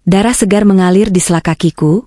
Darah segar mengalir di sela kakiku,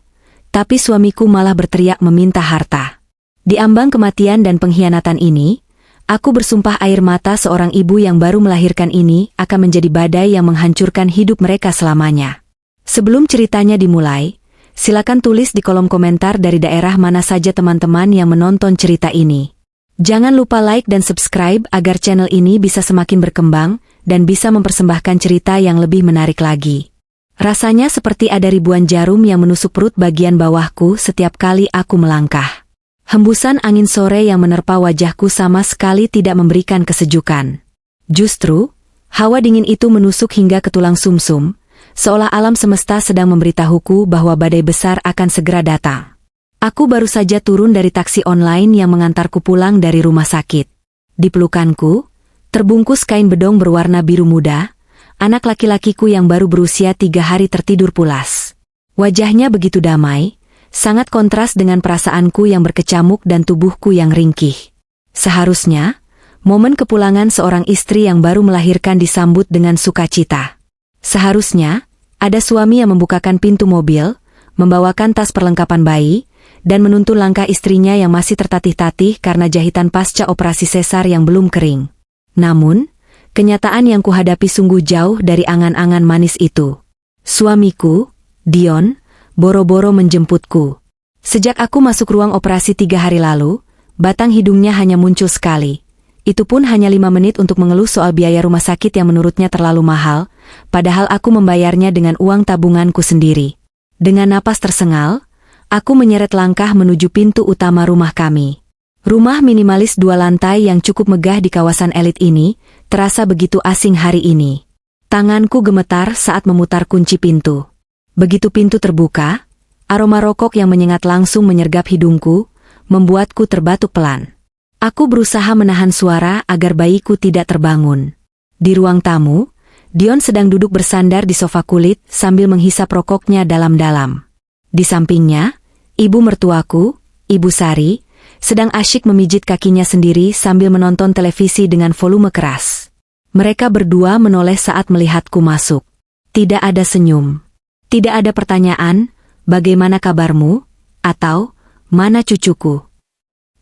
tapi suamiku malah berteriak meminta harta. Di ambang kematian dan pengkhianatan ini, aku bersumpah air mata seorang ibu yang baru melahirkan ini akan menjadi badai yang menghancurkan hidup mereka selamanya. Sebelum ceritanya dimulai, silakan tulis di kolom komentar dari daerah mana saja teman-teman yang menonton cerita ini. Jangan lupa like dan subscribe agar channel ini bisa semakin berkembang dan bisa mempersembahkan cerita yang lebih menarik lagi. Rasanya seperti ada ribuan jarum yang menusuk perut bagian bawahku setiap kali aku melangkah. Hembusan angin sore yang menerpa wajahku sama sekali tidak memberikan kesejukan. Justru, hawa dingin itu menusuk hingga ke tulang sumsum, seolah alam semesta sedang memberitahuku bahwa badai besar akan segera datang. Aku baru saja turun dari taksi online yang mengantarku pulang dari rumah sakit. Di pelukanku, terbungkus kain bedong berwarna biru muda, anak laki-lakiku yang baru berusia 3 hari tertidur pulas. Wajahnya begitu damai, sangat kontras dengan perasaanku yang berkecamuk dan tubuhku yang ringkih. Seharusnya, momen kepulangan seorang istri yang baru melahirkan disambut dengan sukacita. Seharusnya, ada suami yang membukakan pintu mobil, membawakan tas perlengkapan bayi, dan menuntun langkah istrinya yang masih tertatih-tatih karena jahitan pasca operasi sesar yang belum kering. Namun, kenyataan yang kuhadapi sungguh jauh dari angan-angan manis itu. Suamiku, Dion, boro-boro menjemputku. Sejak aku masuk ruang operasi 3 hari lalu, batang hidungnya hanya muncul sekali. Itu pun hanya 5 menit untuk mengeluh soal biaya rumah sakit yang menurutnya terlalu mahal, padahal aku membayarnya dengan uang tabunganku sendiri. Dengan napas tersengal, aku menyeret langkah menuju pintu utama rumah kami. Rumah minimalis 2 lantai yang cukup megah di kawasan elit ini, terasa begitu asing hari ini. Tanganku gemetar saat memutar kunci pintu. Begitu pintu terbuka, aroma rokok yang menyengat langsung menyergap hidungku, membuatku terbatuk pelan. Aku berusaha menahan suara agar bayiku tidak terbangun. Di ruang tamu, Dion sedang duduk bersandar di sofa kulit sambil menghisap rokoknya dalam-dalam. Di sampingnya, ibu mertuaku, Ibu Sari, sedang asyik memijit kakinya sendiri sambil menonton televisi dengan volume keras. Mereka berdua menoleh saat melihatku masuk. Tidak ada senyum. Tidak ada pertanyaan, bagaimana kabarmu, atau mana cucuku.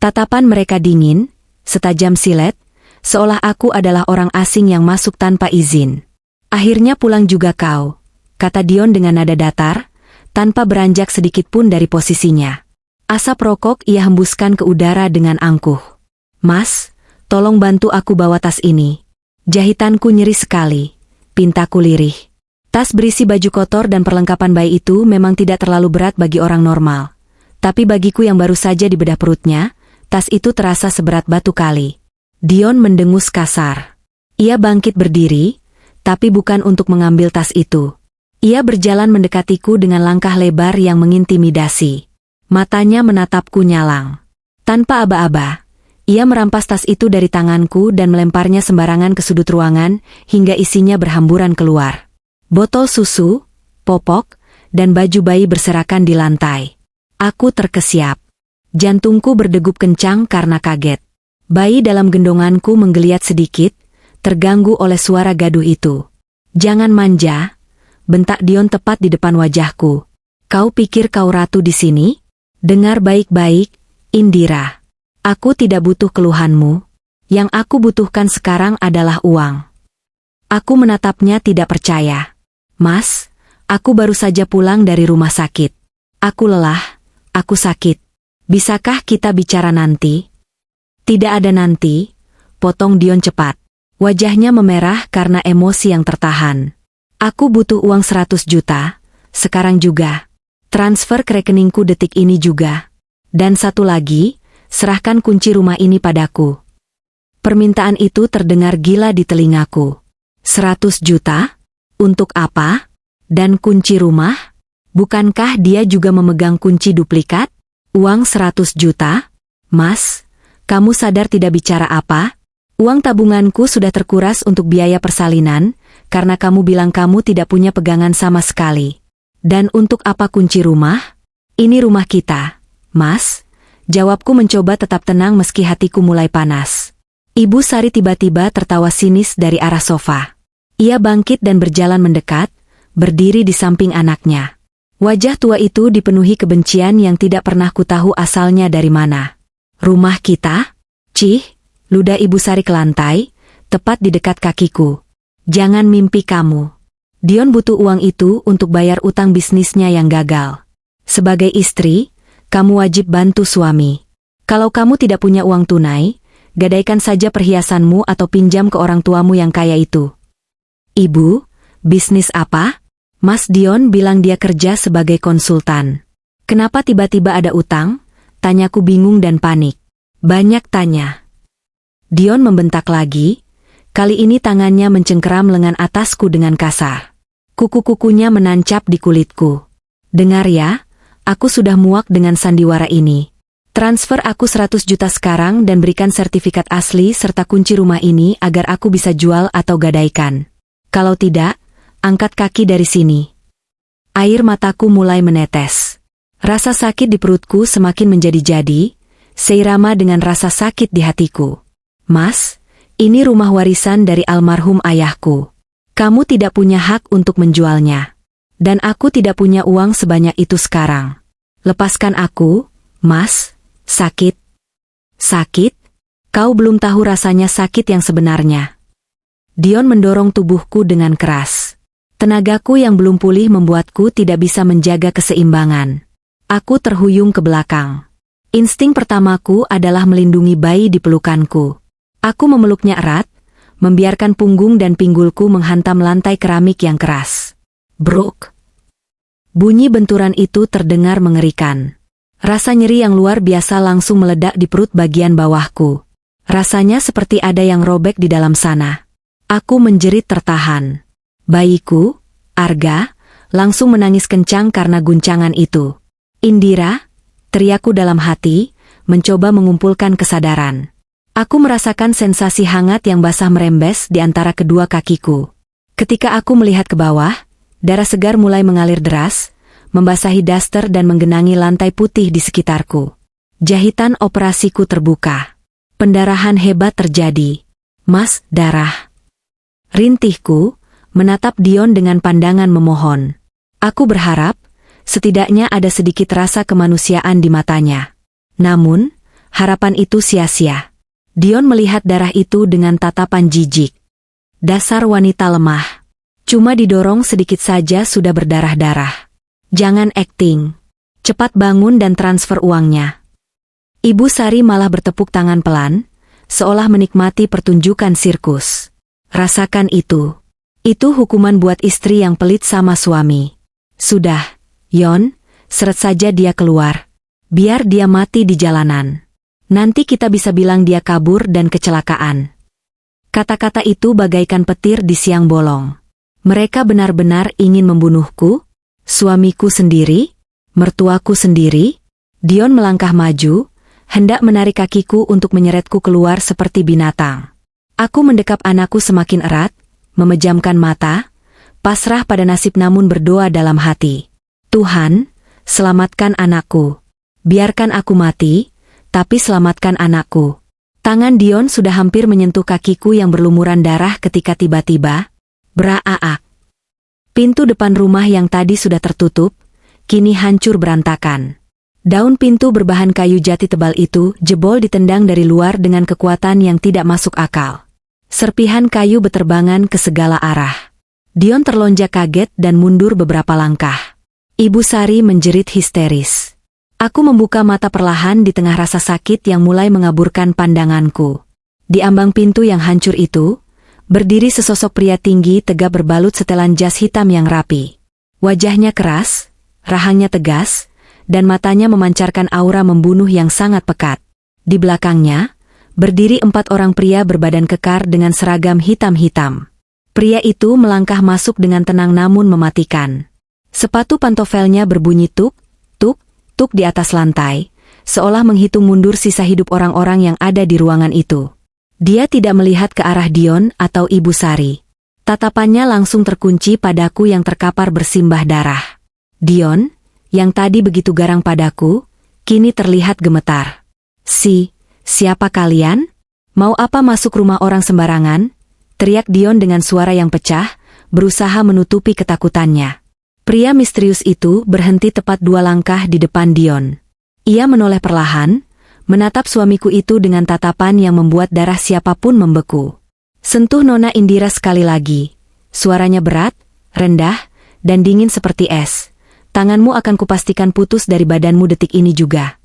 Tatapan mereka dingin, setajam silet, seolah aku adalah orang asing yang masuk tanpa izin. Akhirnya pulang juga kau, kata Dion dengan nada datar, tanpa beranjak sedikit pun dari posisinya. Asap rokok ia hembuskan ke udara dengan angkuh. Mas, tolong bantu aku bawa tas ini. Jahitanku nyeri sekali, pintaku lirih. Tas berisi baju kotor dan perlengkapan bayi itu memang tidak terlalu berat bagi orang normal. Tapi bagiku yang baru saja dibedah perutnya, tas itu terasa seberat batu kali. Dion mendengus kasar. Ia bangkit berdiri, tapi bukan untuk mengambil tas itu. Ia berjalan mendekatiku dengan langkah lebar yang mengintimidasi. Matanya menatapku nyalang. Tanpa aba-aba, ia merampas tas itu dari tanganku dan melemparnya sembarangan ke sudut ruangan hingga isinya berhamburan keluar. Botol susu, popok, dan baju bayi berserakan di lantai. Aku terkesiap. Jantungku berdegup kencang karena kaget. Bayi dalam gendonganku menggeliat sedikit, terganggu oleh suara gaduh itu. Jangan manja, bentak Dion tepat di depan wajahku. Kau pikir kau ratu di sini? Dengar baik-baik, Indira. Aku tidak butuh keluhanmu. Yang aku butuhkan sekarang adalah uang. Aku menatapnya tidak percaya. Mas, aku baru saja pulang dari rumah sakit. Aku lelah, aku sakit. Bisakah kita bicara nanti? Tidak ada nanti, potong Dion cepat. Wajahnya memerah karena emosi yang tertahan. Aku butuh uang 100 juta, sekarang juga. Transfer ke rekeningku detik ini juga. Dan satu lagi, serahkan kunci rumah ini padaku. Permintaan itu terdengar gila di telingaku. 100 juta? Untuk apa? Dan kunci rumah? Bukankah dia juga memegang kunci duplikat? Uang 100 juta? Mas, kamu sadar tidak bicara apa? Uang tabunganku sudah terkuras untuk biaya persalinan, karena kamu bilang kamu tidak punya pegangan sama sekali. Dan untuk apa kunci rumah? Ini rumah kita, Mas. Jawabku mencoba tetap tenang meski hatiku mulai panas. Ibu Sari tiba-tiba tertawa sinis dari arah sofa. Ia bangkit dan berjalan mendekat, berdiri di samping anaknya. Wajah tua itu dipenuhi kebencian yang tidak pernah kutahu asalnya dari mana. Rumah kita? Cih, ludah Ibu Sari ke lantai, tepat di dekat kakiku. Jangan mimpi kamu. Dion butuh uang itu untuk bayar utang bisnisnya yang gagal. Sebagai istri, kamu wajib bantu suami. Kalau kamu tidak punya uang tunai, gadaikan saja perhiasanmu atau pinjam ke orang tuamu yang kaya itu. Ibu, bisnis apa? Mas Dion bilang dia kerja sebagai konsultan. Kenapa tiba-tiba ada utang? Tanyaku bingung dan panik. Banyak tanya. Dion membentak lagi. Kali ini tangannya mencengkeram lengan atasku dengan kasar. Kuku-kukunya menancap di kulitku. Dengar ya, aku sudah muak dengan sandiwara ini. Transfer aku 100 juta sekarang dan berikan sertifikat asli serta kunci rumah ini agar aku bisa jual atau gadaikan. Kalau tidak, angkat kaki dari sini. Air mataku mulai menetes. Rasa sakit di perutku semakin menjadi-jadi, seirama dengan rasa sakit di hatiku. Mas, ini rumah warisan dari almarhum ayahku. Kamu tidak punya hak untuk menjualnya. Dan aku tidak punya uang sebanyak itu sekarang. Lepaskan aku, Mas. Sakit. Sakit? Kau belum tahu rasanya sakit yang sebenarnya. Dion mendorong tubuhku dengan keras. Tenagaku yang belum pulih membuatku tidak bisa menjaga keseimbangan. Aku terhuyung ke belakang. Insting pertamaku adalah melindungi bayi di pelukanku. Aku memeluknya erat, membiarkan punggung dan pinggulku menghantam lantai keramik yang keras. Bruk. Bunyi benturan itu terdengar mengerikan. Rasa nyeri yang luar biasa langsung meledak di perut bagian bawahku. Rasanya seperti ada yang robek di dalam sana. Aku menjerit tertahan. Bayiku, Arga, langsung menangis kencang karena guncangan itu. Indira, teriakku dalam hati, mencoba mengumpulkan kesadaran. Aku merasakan sensasi hangat yang basah merembes di antara kedua kakiku. Ketika aku melihat ke bawah, darah segar mulai mengalir deras, membasahi daster dan menggenangi lantai putih di sekitarku. Jahitan operasiku terbuka. Pendarahan hebat terjadi. Mas, darah. Rintihku, menatap Dion dengan pandangan memohon. Aku berharap, setidaknya ada sedikit rasa kemanusiaan di matanya. Namun, harapan itu sia-sia. Dion melihat darah itu dengan tatapan jijik. Dasar wanita lemah. Cuma didorong sedikit saja sudah berdarah-darah. Jangan akting. Cepat bangun dan transfer uangnya. Ibu Sari malah bertepuk tangan pelan, seolah menikmati pertunjukan sirkus. Rasakan itu. Itu hukuman buat istri yang pelit sama suami. Sudah, Yon, seret saja dia keluar. Biar dia mati di jalanan. Nanti kita bisa bilang dia kabur dan kecelakaan. Kata-kata itu bagaikan petir di siang bolong. Mereka benar-benar ingin membunuhku? Suamiku sendiri? Mertuaku sendiri? Dion melangkah maju, hendak menarik kakiku untuk menyeretku keluar seperti binatang. Aku mendekap anakku semakin erat, memejamkan mata, pasrah pada nasib namun berdoa dalam hati. Tuhan, selamatkan anakku. Biarkan aku mati, tapi selamatkan anakku. Tangan Dion sudah hampir menyentuh kakiku yang berlumuran darah ketika tiba-tiba, beraak. Pintu depan rumah yang tadi sudah tertutup, kini hancur berantakan. Daun pintu berbahan kayu jati tebal itu jebol ditendang dari luar dengan kekuatan yang tidak masuk akal. Serpihan kayu beterbangan ke segala arah. Dion terlonjak kaget dan mundur beberapa langkah. Ibu Sari menjerit histeris. Aku membuka mata perlahan di tengah rasa sakit yang mulai mengaburkan pandanganku. Di ambang pintu yang hancur itu, berdiri sesosok pria tinggi tegap berbalut setelan jas hitam yang rapi. Wajahnya keras, rahangnya tegas, dan matanya memancarkan aura membunuh yang sangat pekat. Di belakangnya, berdiri 4 orang pria berbadan kekar dengan seragam hitam-hitam. Pria itu melangkah masuk dengan tenang namun mematikan. Sepatu pantofelnya berbunyi tuk, tuk, tuk di atas lantai, seolah menghitung mundur sisa hidup orang-orang yang ada di ruangan itu. Dia tidak melihat ke arah Dion atau Ibu Sari. Tatapannya langsung terkunci padaku yang terkapar bersimbah darah. Dion, yang tadi begitu garang padaku, kini terlihat gemetar. Siapa kalian? Mau apa masuk rumah orang sembarangan? Teriak Dion dengan suara yang pecah, berusaha menutupi ketakutannya. Pria misterius itu berhenti tepat 2 langkah di depan Dion. Ia menoleh perlahan, menatap suamiku itu dengan tatapan yang membuat darah siapapun membeku. Sentuh Nona Indira sekali lagi. Suaranya berat, rendah, dan dingin seperti es. Tanganmu akan kupastikan putus dari badanmu detik ini juga.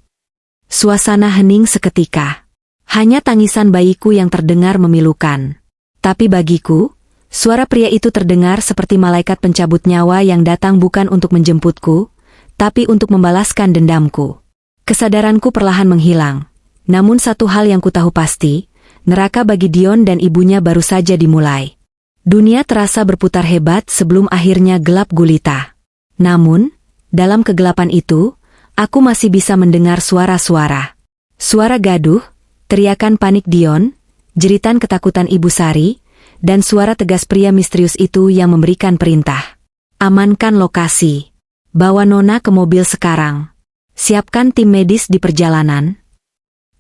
Suasana hening seketika. Hanya tangisan bayiku yang terdengar memilukan. Tapi bagiku, suara pria itu terdengar seperti malaikat pencabut nyawa yang datang bukan untuk menjemputku, tapi untuk membalaskan dendamku. Kesadaranku perlahan menghilang. Namun satu hal yang kutahu pasti, neraka bagi Dion dan ibunya baru saja dimulai. Dunia terasa berputar hebat sebelum akhirnya gelap gulita. Namun, dalam kegelapan itu, aku masih bisa mendengar suara-suara. Suara gaduh, teriakan panik Dion, jeritan ketakutan Ibu Sari, dan suara tegas pria misterius itu yang memberikan perintah. Amankan lokasi. Bawa Nona ke mobil sekarang. Siapkan tim medis di perjalanan.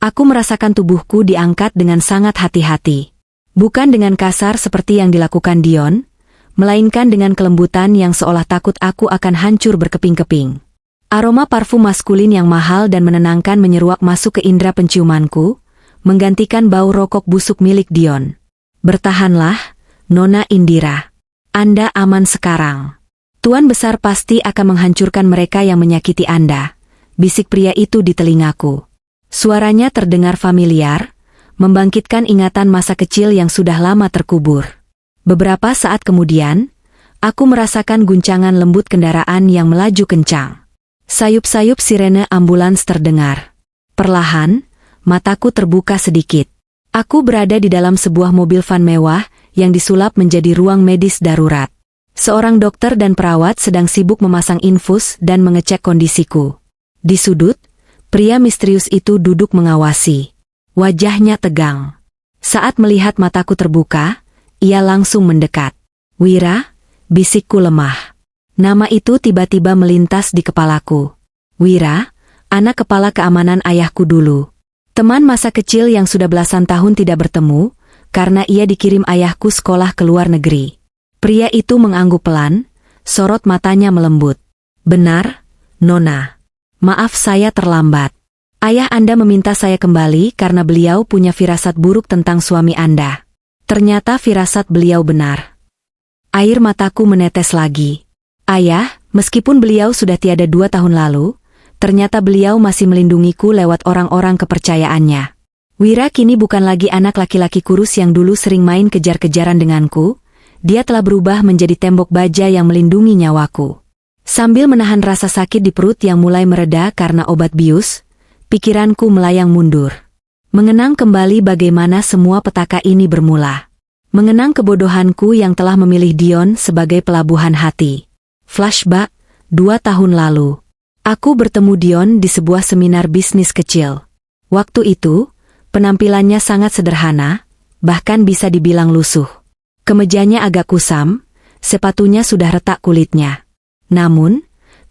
Aku merasakan tubuhku diangkat dengan sangat hati-hati. Bukan dengan kasar seperti yang dilakukan Dion, melainkan dengan kelembutan yang seolah takut aku akan hancur berkeping-keping. Aroma parfum maskulin yang mahal dan menenangkan menyeruak masuk ke indera penciumanku, menggantikan bau rokok busuk milik Dion. Bertahanlah, Nona Indira. Anda aman sekarang. Tuan Besar pasti akan menghancurkan mereka yang menyakiti Anda, bisik pria itu di telingaku. Suaranya terdengar familiar, membangkitkan ingatan masa kecil yang sudah lama terkubur. Beberapa saat kemudian, aku merasakan guncangan lembut kendaraan yang melaju kencang. Sayup-sayup sirene ambulans terdengar. Perlahan, mataku terbuka sedikit. Aku berada di dalam sebuah mobil van mewah yang disulap menjadi ruang medis darurat. Seorang dokter dan perawat sedang sibuk memasang infus dan mengecek kondisiku. Di sudut, pria misterius itu duduk mengawasi. Wajahnya tegang. Saat melihat mataku terbuka, ia langsung mendekat. "Wira," bisikku lemah. Nama itu tiba-tiba melintas di kepalaku. Wira, anak kepala keamanan ayahku dulu. Teman masa kecil yang sudah belasan tahun tidak bertemu, karena ia dikirim ayahku sekolah ke luar negeri. Pria itu mengangguk pelan, sorot matanya melembut. "Benar, Nona. Maaf saya terlambat. Ayah Anda meminta saya kembali karena beliau punya firasat buruk tentang suami Anda." Ternyata firasat beliau benar. Air mataku menetes lagi. Ayah, meskipun beliau sudah tiada 2 tahun lalu, ternyata beliau masih melindungiku lewat orang-orang kepercayaannya. Wira kini bukan lagi anak laki-laki kurus yang dulu sering main kejar-kejaran denganku, dia telah berubah menjadi tembok baja yang melindungi nyawaku. Sambil menahan rasa sakit di perut yang mulai mereda karena obat bius, pikiranku melayang mundur. Mengenang kembali bagaimana semua petaka ini bermula. Mengenang kebodohanku yang telah memilih Dion sebagai pelabuhan hati. Flashback, 2 tahun lalu. Aku bertemu Dion di sebuah seminar bisnis kecil. Waktu itu, penampilannya sangat sederhana, bahkan bisa dibilang lusuh. Kemejanya agak kusam, sepatunya sudah retak kulitnya. Namun,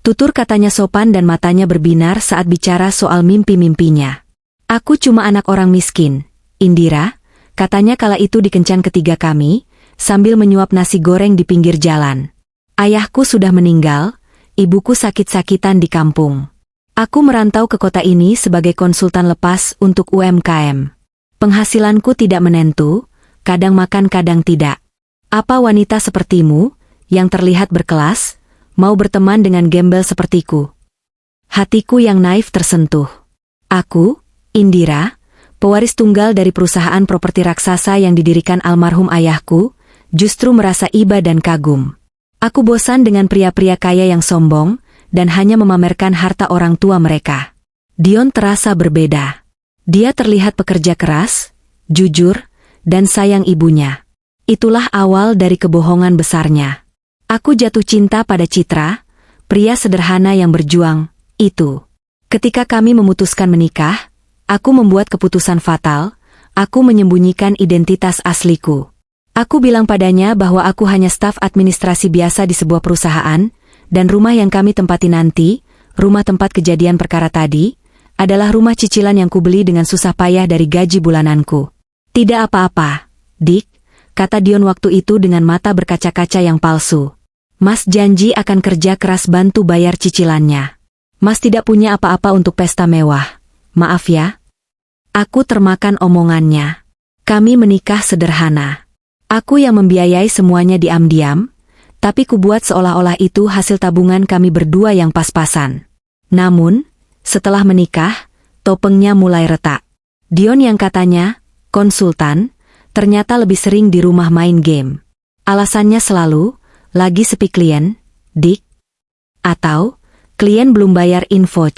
tutur katanya sopan dan matanya berbinar saat bicara soal mimpi-mimpinya. "Aku cuma anak orang miskin, Indira," katanya kala itu di kencan ketiga kami, sambil menyuap nasi goreng di pinggir jalan. "Ayahku sudah meninggal, ibuku sakit-sakitan di kampung. Aku merantau ke kota ini sebagai konsultan lepas untuk UMKM. Penghasilanku tidak menentu, kadang makan kadang tidak. Apa wanita sepertimu, yang terlihat berkelas, mau berteman dengan gembel sepertiku?" Hatiku yang naif tersentuh. Aku, Indira, pewaris tunggal dari perusahaan properti raksasa yang didirikan almarhum ayahku, justru merasa iba dan kagum. Aku bosan dengan pria-pria kaya yang sombong, dan hanya memamerkan harta orang tua mereka. Dion terasa berbeda. Dia terlihat pekerja keras, jujur, dan sayang ibunya. Itulah awal dari kebohongan besarnya. Aku jatuh cinta pada Citra, pria sederhana yang berjuang, itu. Ketika kami memutuskan menikah, aku membuat keputusan fatal, aku menyembunyikan identitas asliku. Aku bilang padanya bahwa aku hanya staf administrasi biasa di sebuah perusahaan, dan rumah yang kami tempati nanti, rumah tempat kejadian perkara tadi, adalah rumah cicilan yang kubeli dengan susah payah dari gaji bulananku. "Tidak apa-apa, Dick," kata Dion waktu itu dengan mata berkaca-kaca yang palsu. Mas janji akan kerja keras bantu bayar cicilannya. Mas tidak punya apa-apa untuk pesta mewah. Maaf ya. Aku termakan omongannya. Kami menikah sederhana. Aku yang membiayai semuanya diam-diam, tapi kubuat seolah-olah itu hasil tabungan kami berdua yang pas-pasan. Namun, setelah menikah, topengnya mulai retak. Dion yang katanya konsultan, ternyata lebih sering di rumah main game. Alasannya selalu, lagi sepi klien, dik. Atau, klien belum bayar info.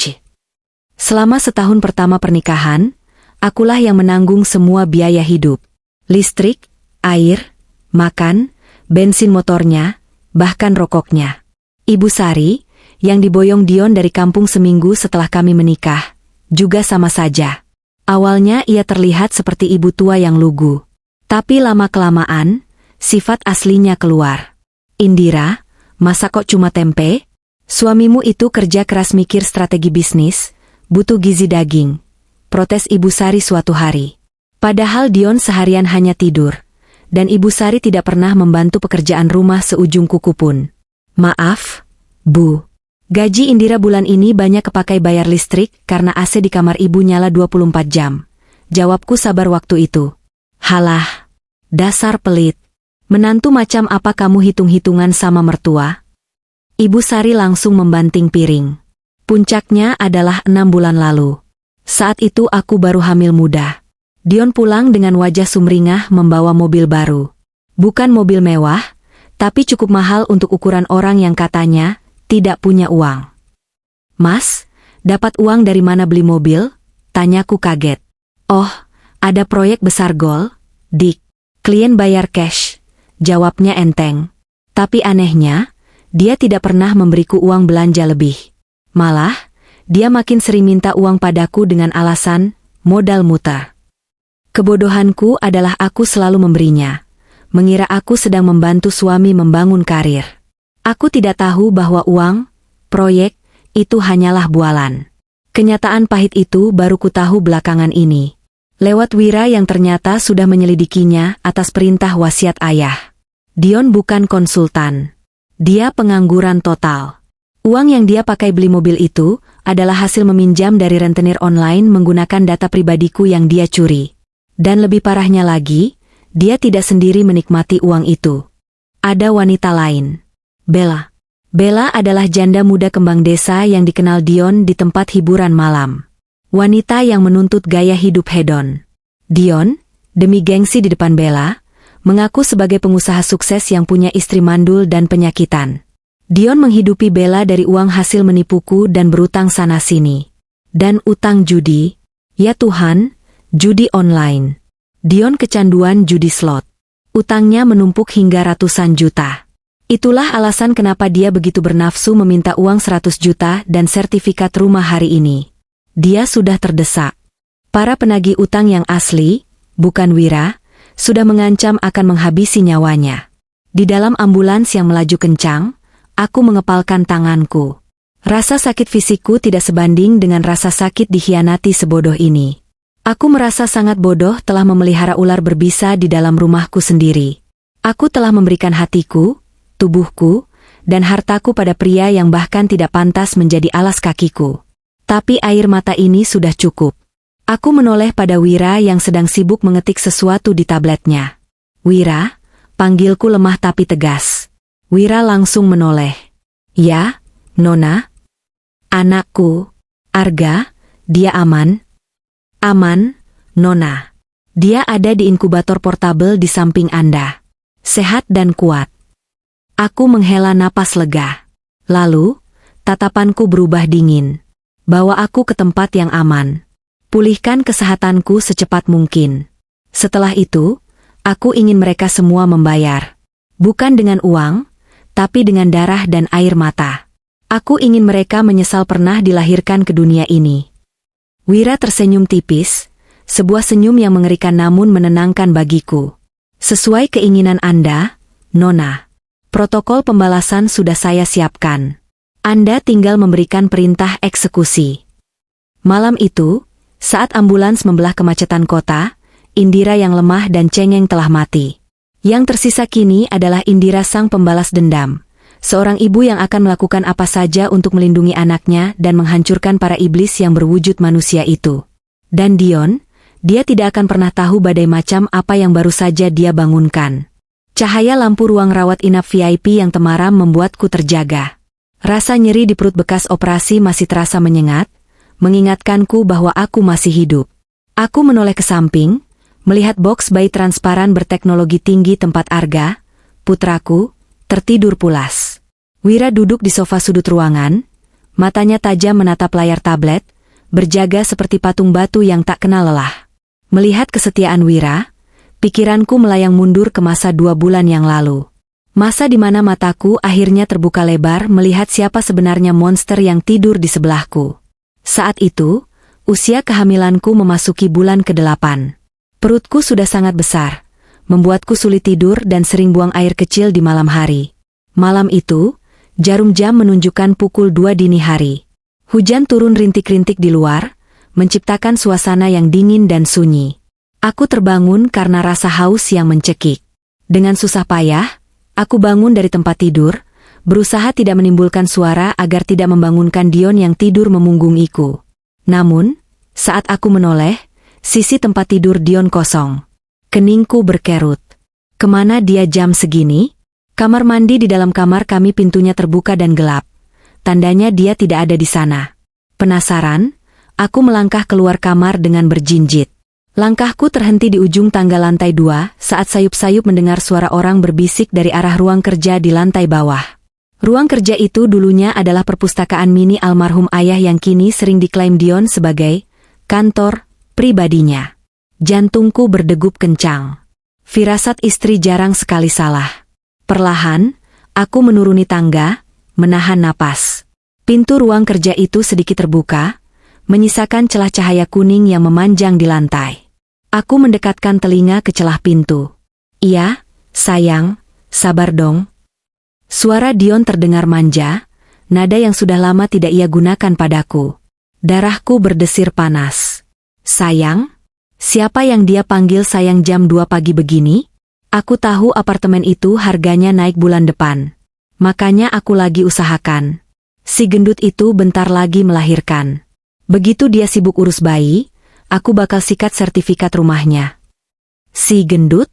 Selama setahun pertama pernikahan, akulah yang menanggung semua biaya hidup. Listrik, air, makan, bensin motornya, bahkan rokoknya. Ibu Sari, yang diboyong Dion dari kampung seminggu setelah kami menikah, juga sama saja. Awalnya ia terlihat seperti ibu tua yang lugu. Tapi lama-kelamaan, sifat aslinya keluar. Indira, masa kok cuma tempe? Suamimu itu kerja keras mikir strategi bisnis, butuh gizi daging. Protes Ibu Sari suatu hari. Padahal Dion seharian hanya tidur, dan Ibu Sari tidak pernah membantu pekerjaan rumah seujung kuku pun. Maaf, Bu. Gaji Indira bulan ini banyak kepakai bayar listrik karena AC di kamar ibu nyala 24 jam. Jawabku sabar waktu itu. Halah, dasar pelit. Menantu macam apa kamu hitung-hitungan sama mertua? Ibu Sari langsung membanting piring. Puncaknya adalah 6 bulan lalu. Saat itu aku baru hamil muda. Dion pulang dengan wajah sumringah membawa mobil baru. Bukan mobil mewah, tapi cukup mahal untuk ukuran orang yang katanya tidak punya uang. Mas, dapat uang dari mana beli mobil? Tanyaku kaget. Oh, ada proyek besar gol, dik. Klien bayar cash. Jawabnya enteng. Tapi anehnya, dia tidak pernah memberiku uang belanja lebih. Malah, dia makin sering minta uang padaku dengan alasan modal muter. Kebodohanku adalah aku selalu memberinya, mengira aku sedang membantu suami membangun karir. Aku tidak tahu bahwa uang, proyek, itu hanyalah bualan. Kenyataan pahit itu baru ku tahu belakangan ini. Lewat Wira yang ternyata sudah menyelidikinya atas perintah wasiat ayah. Dion bukan konsultan. Dia pengangguran total. Uang yang dia pakai beli mobil itu adalah hasil meminjam dari rentenir online menggunakan data pribadiku yang dia curi. Dan lebih parahnya lagi, dia tidak sendiri menikmati uang itu. Ada wanita lain. Bella. Bella adalah janda muda kembang desa yang dikenal Dion di tempat hiburan malam. Wanita yang menuntut gaya hidup hedon. Dion, demi gengsi di depan Bella, mengaku sebagai pengusaha sukses yang punya istri mandul dan penyakitan. Dion menghidupi Bella dari uang hasil menipuku dan berutang sana-sini. Dan utang judi, ya Tuhan, judi online. Dion kecanduan judi slot. Utangnya menumpuk hingga ratusan juta. Itulah alasan kenapa dia begitu bernafsu meminta uang 100 juta dan sertifikat rumah hari ini. Dia sudah terdesak. Para penagih utang yang asli, bukan Wira, sudah mengancam akan menghabisi nyawanya. Di dalam ambulans yang melaju kencang, aku mengepalkan tanganku. Rasa sakit fisikku tidak sebanding dengan rasa sakit dikhianati sebodoh ini. Aku merasa sangat bodoh telah memelihara ular berbisa di dalam rumahku sendiri. Aku telah memberikan hatiku, tubuhku, dan hartaku pada pria yang bahkan tidak pantas menjadi alas kakiku. Tapi air mata ini sudah cukup. Aku menoleh pada Wira yang sedang sibuk mengetik sesuatu di tabletnya. Wira, panggilku lemah tapi tegas. Wira langsung menoleh. Ya, Nona. Anakku. Arga, dia aman? Aman, Nona. Dia ada di inkubator portabel di samping Anda. Sehat dan kuat. Aku menghela napas lega. Lalu, tatapanku berubah dingin. Bawa aku ke tempat yang aman. Pulihkan kesehatanku secepat mungkin. Setelah itu, aku ingin mereka semua membayar. Bukan dengan uang, tapi dengan darah dan air mata. Aku ingin mereka menyesal pernah dilahirkan ke dunia ini. Wira tersenyum tipis, sebuah senyum yang mengerikan namun menenangkan bagiku. Sesuai keinginan Anda, Nona. Protokol pembalasan sudah saya siapkan. Anda tinggal memberikan perintah eksekusi. Malam itu, saat ambulans membelah kemacetan kota, Indira yang lemah dan cengeng telah mati. Yang tersisa kini adalah Indira sang pembalas dendam. Seorang ibu yang akan melakukan apa saja untuk melindungi anaknya dan menghancurkan para iblis yang berwujud manusia itu. Dan Dion, dia tidak akan pernah tahu badai macam apa yang baru saja dia bangunkan. Cahaya lampu ruang rawat inap VIP yang temaram membuatku terjaga. Rasa nyeri di perut bekas operasi masih terasa menyengat, mengingatkanku bahwa aku masih hidup. Aku menoleh ke samping, melihat boks bayi transparan berteknologi tinggi tempat Arga, putraku, tertidur pulas. Wira duduk di sofa sudut ruangan, matanya tajam menatap layar tablet, berjaga seperti patung batu yang tak kenal lelah. Melihat kesetiaan Wira, pikiranku melayang mundur ke masa 2 bulan yang lalu. Masa di mana mataku akhirnya terbuka lebar melihat siapa sebenarnya monster yang tidur di sebelahku. Saat itu, usia kehamilanku memasuki bulan ke-8. Perutku sudah sangat besar, membuatku sulit tidur dan sering buang air kecil di malam hari. Malam itu, jarum jam menunjukkan pukul 2 dini hari. Hujan turun rintik-rintik di luar, menciptakan suasana yang dingin dan sunyi. Aku terbangun karena rasa haus yang mencekik. Dengan susah payah, aku bangun dari tempat tidur, berusaha tidak menimbulkan suara agar tidak membangunkan Dion yang tidur memunggungiku. Namun, saat aku menoleh, sisi tempat tidur Dion kosong. Keningku berkerut. Kemana dia jam segini? Kamar mandi di dalam kamar kami pintunya terbuka dan gelap. Tandanya dia tidak ada di sana. Penasaran, aku melangkah keluar kamar dengan berjinjit. Langkahku terhenti di ujung tangga lantai 2 saat sayup-sayup mendengar suara orang berbisik dari arah ruang kerja di lantai bawah. Ruang kerja itu dulunya adalah perpustakaan mini almarhum ayah yang kini sering diklaim Dion sebagai kantor pribadinya. Jantungku berdegup kencang. Firasat istri jarang sekali salah. Perlahan, aku menuruni tangga, menahan napas. Pintu ruang kerja itu sedikit terbuka, menyisakan celah cahaya kuning yang memanjang di lantai. Aku mendekatkan telinga ke celah pintu. Iya, sayang, sabar dong. Suara Dion terdengar manja, nada yang sudah lama tidak ia gunakan padaku. Darahku berdesir panas. Sayang? Siapa yang dia panggil sayang jam 2 pagi begini? Aku tahu apartemen itu harganya naik bulan depan. Makanya aku lagi usahakan. Si gendut itu bentar lagi melahirkan. Begitu dia sibuk urus bayi, aku bakal sikat sertifikat rumahnya. Si gendut?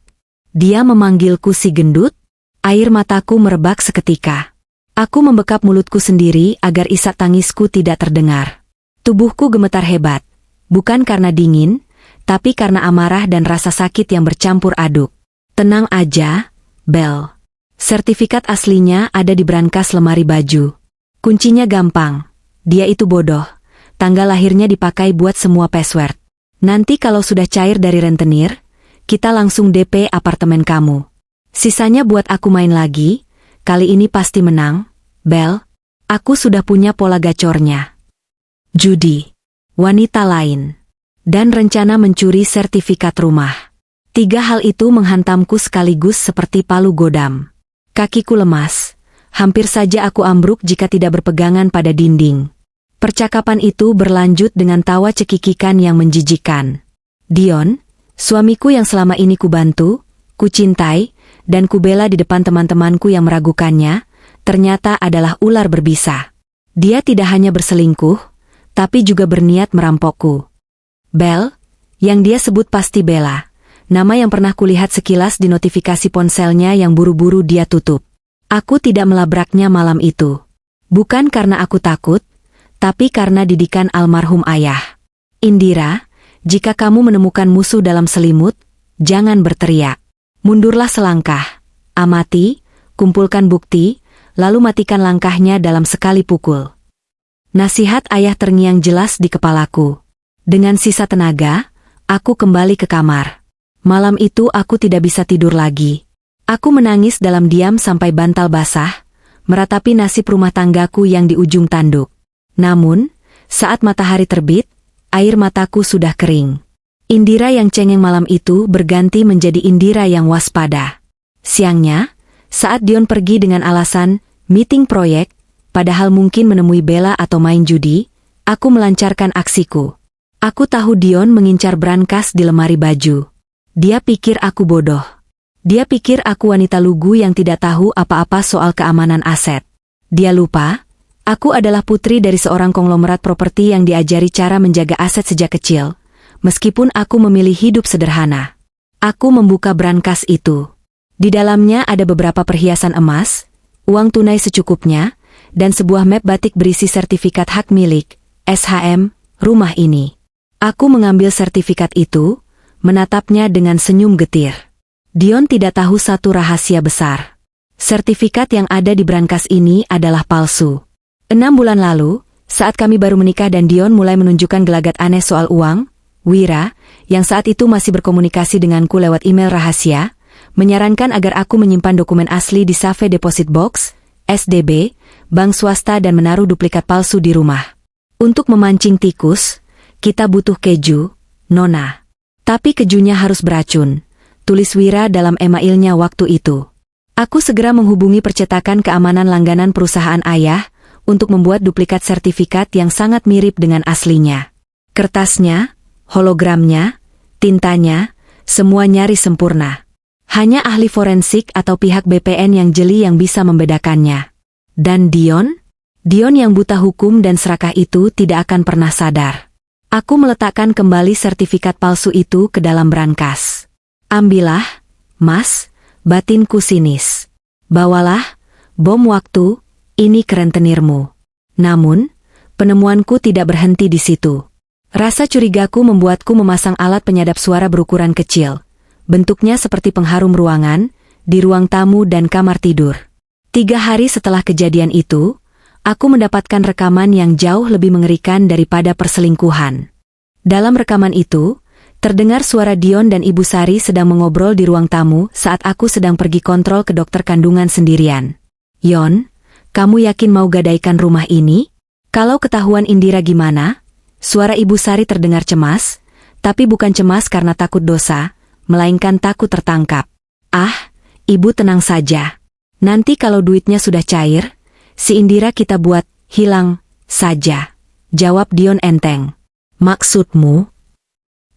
Dia memanggilku si gendut? Air mataku merebak seketika. Aku membekap mulutku sendiri agar isak tangisku tidak terdengar. Tubuhku gemetar hebat. Bukan karena dingin, tapi karena amarah dan rasa sakit yang bercampur aduk. Tenang aja, Bel. Sertifikat aslinya ada di brankas lemari baju. Kuncinya gampang. Dia itu bodoh. Tanggal lahirnya dipakai buat semua password. Nanti kalau sudah cair dari rentenir, kita langsung DP apartemen kamu. Sisanya buat aku main lagi, kali ini pasti menang, Bel. Aku sudah punya pola gacornya. Judi, wanita lain, dan rencana mencuri sertifikat rumah. 3 hal itu menghantamku sekaligus seperti palu godam. Kakiku lemas, hampir saja aku ambruk jika tidak berpegangan pada dinding. Percakapan itu berlanjut dengan tawa cekikikan yang menjijikkan. Dion, suamiku yang selama ini kubantu, kucintai, dan kubela di depan teman-temanku yang meragukannya, ternyata adalah ular berbisa. Dia tidak hanya berselingkuh, tapi juga berniat merampokku. Bel, yang dia sebut pasti Bella, nama yang pernah kulihat sekilas di notifikasi ponselnya yang buru-buru dia tutup. Aku tidak melabraknya malam itu. Bukan karena aku takut, tapi karena didikan almarhum ayah. Indira, jika kamu menemukan musuh dalam selimut, jangan berteriak. Mundurlah selangkah, amati, kumpulkan bukti, lalu matikan langkahnya dalam sekali pukul. Nasihat ayah terngiang jelas di kepalaku. Dengan sisa tenaga, aku kembali ke kamar. Malam itu aku tidak bisa tidur lagi. Aku menangis dalam diam sampai bantal basah, meratapi nasib rumah tanggaku yang di ujung tanduk. Namun, saat matahari terbit, air mataku sudah kering. Indira yang cengeng malam itu berganti menjadi Indira yang waspada. Siangnya, saat Dion pergi dengan alasan meeting proyek, padahal mungkin menemui Bella atau main judi, aku melancarkan aksiku. Aku tahu Dion mengincar brankas di lemari baju. Dia pikir aku bodoh. Dia pikir aku wanita lugu yang tidak tahu apa-apa soal keamanan aset. Dia lupa, aku adalah putri dari seorang konglomerat properti yang diajari cara menjaga aset sejak kecil. Meskipun aku memilih hidup sederhana. Aku membuka brankas itu. Di dalamnya ada beberapa perhiasan emas, uang tunai secukupnya, dan sebuah map batik berisi sertifikat hak milik, SHM, rumah ini. Aku mengambil sertifikat itu, menatapnya dengan senyum getir. Dion tidak tahu satu rahasia besar. Sertifikat yang ada di brankas ini adalah palsu. 6 bulan lalu, saat kami baru menikah dan Dion mulai menunjukkan gelagat aneh soal uang, Wira, yang saat itu masih berkomunikasi denganku lewat email rahasia, menyarankan agar aku menyimpan dokumen asli di Safe Deposit Box, SDB, bank swasta dan menaruh duplikat palsu di rumah. Untuk memancing tikus, kita butuh keju, Nona. Tapi kejunya harus beracun, tulis Wira dalam emailnya waktu itu. Aku segera menghubungi percetakan keamanan langganan perusahaan ayah untuk membuat duplikat sertifikat yang sangat mirip dengan aslinya. Kertasnya, hologramnya, tintanya, semua nyaris sempurna. Hanya ahli forensik atau pihak BPN yang jeli yang bisa membedakannya. Dan Dion? Dion yang buta hukum dan serakah itu tidak akan pernah sadar. Aku meletakkan kembali sertifikat palsu itu ke dalam brankas. Ambillah, Mas, batinku sinis. Bawalah, bom waktu, ini kerentenirmu. Namun, penemuanku tidak berhenti di situ. Rasa curigaku membuatku memasang alat penyadap suara berukuran kecil. Bentuknya seperti pengharum ruangan, di ruang tamu dan kamar tidur. 3 hari setelah kejadian itu, aku mendapatkan rekaman yang jauh lebih mengerikan daripada perselingkuhan. Dalam rekaman itu, terdengar suara Dion dan Ibu Sari sedang mengobrol di ruang tamu saat aku sedang pergi kontrol ke dokter kandungan sendirian. Yon, kamu yakin mau gadaikan rumah ini? Kalau ketahuan Indira gimana? Suara Ibu Sari terdengar cemas, tapi bukan cemas karena takut dosa, melainkan takut tertangkap. Ah, Ibu tenang saja. Nanti kalau duitnya sudah cair, si Indira kita buat hilang saja. Jawab Dion enteng. Maksudmu?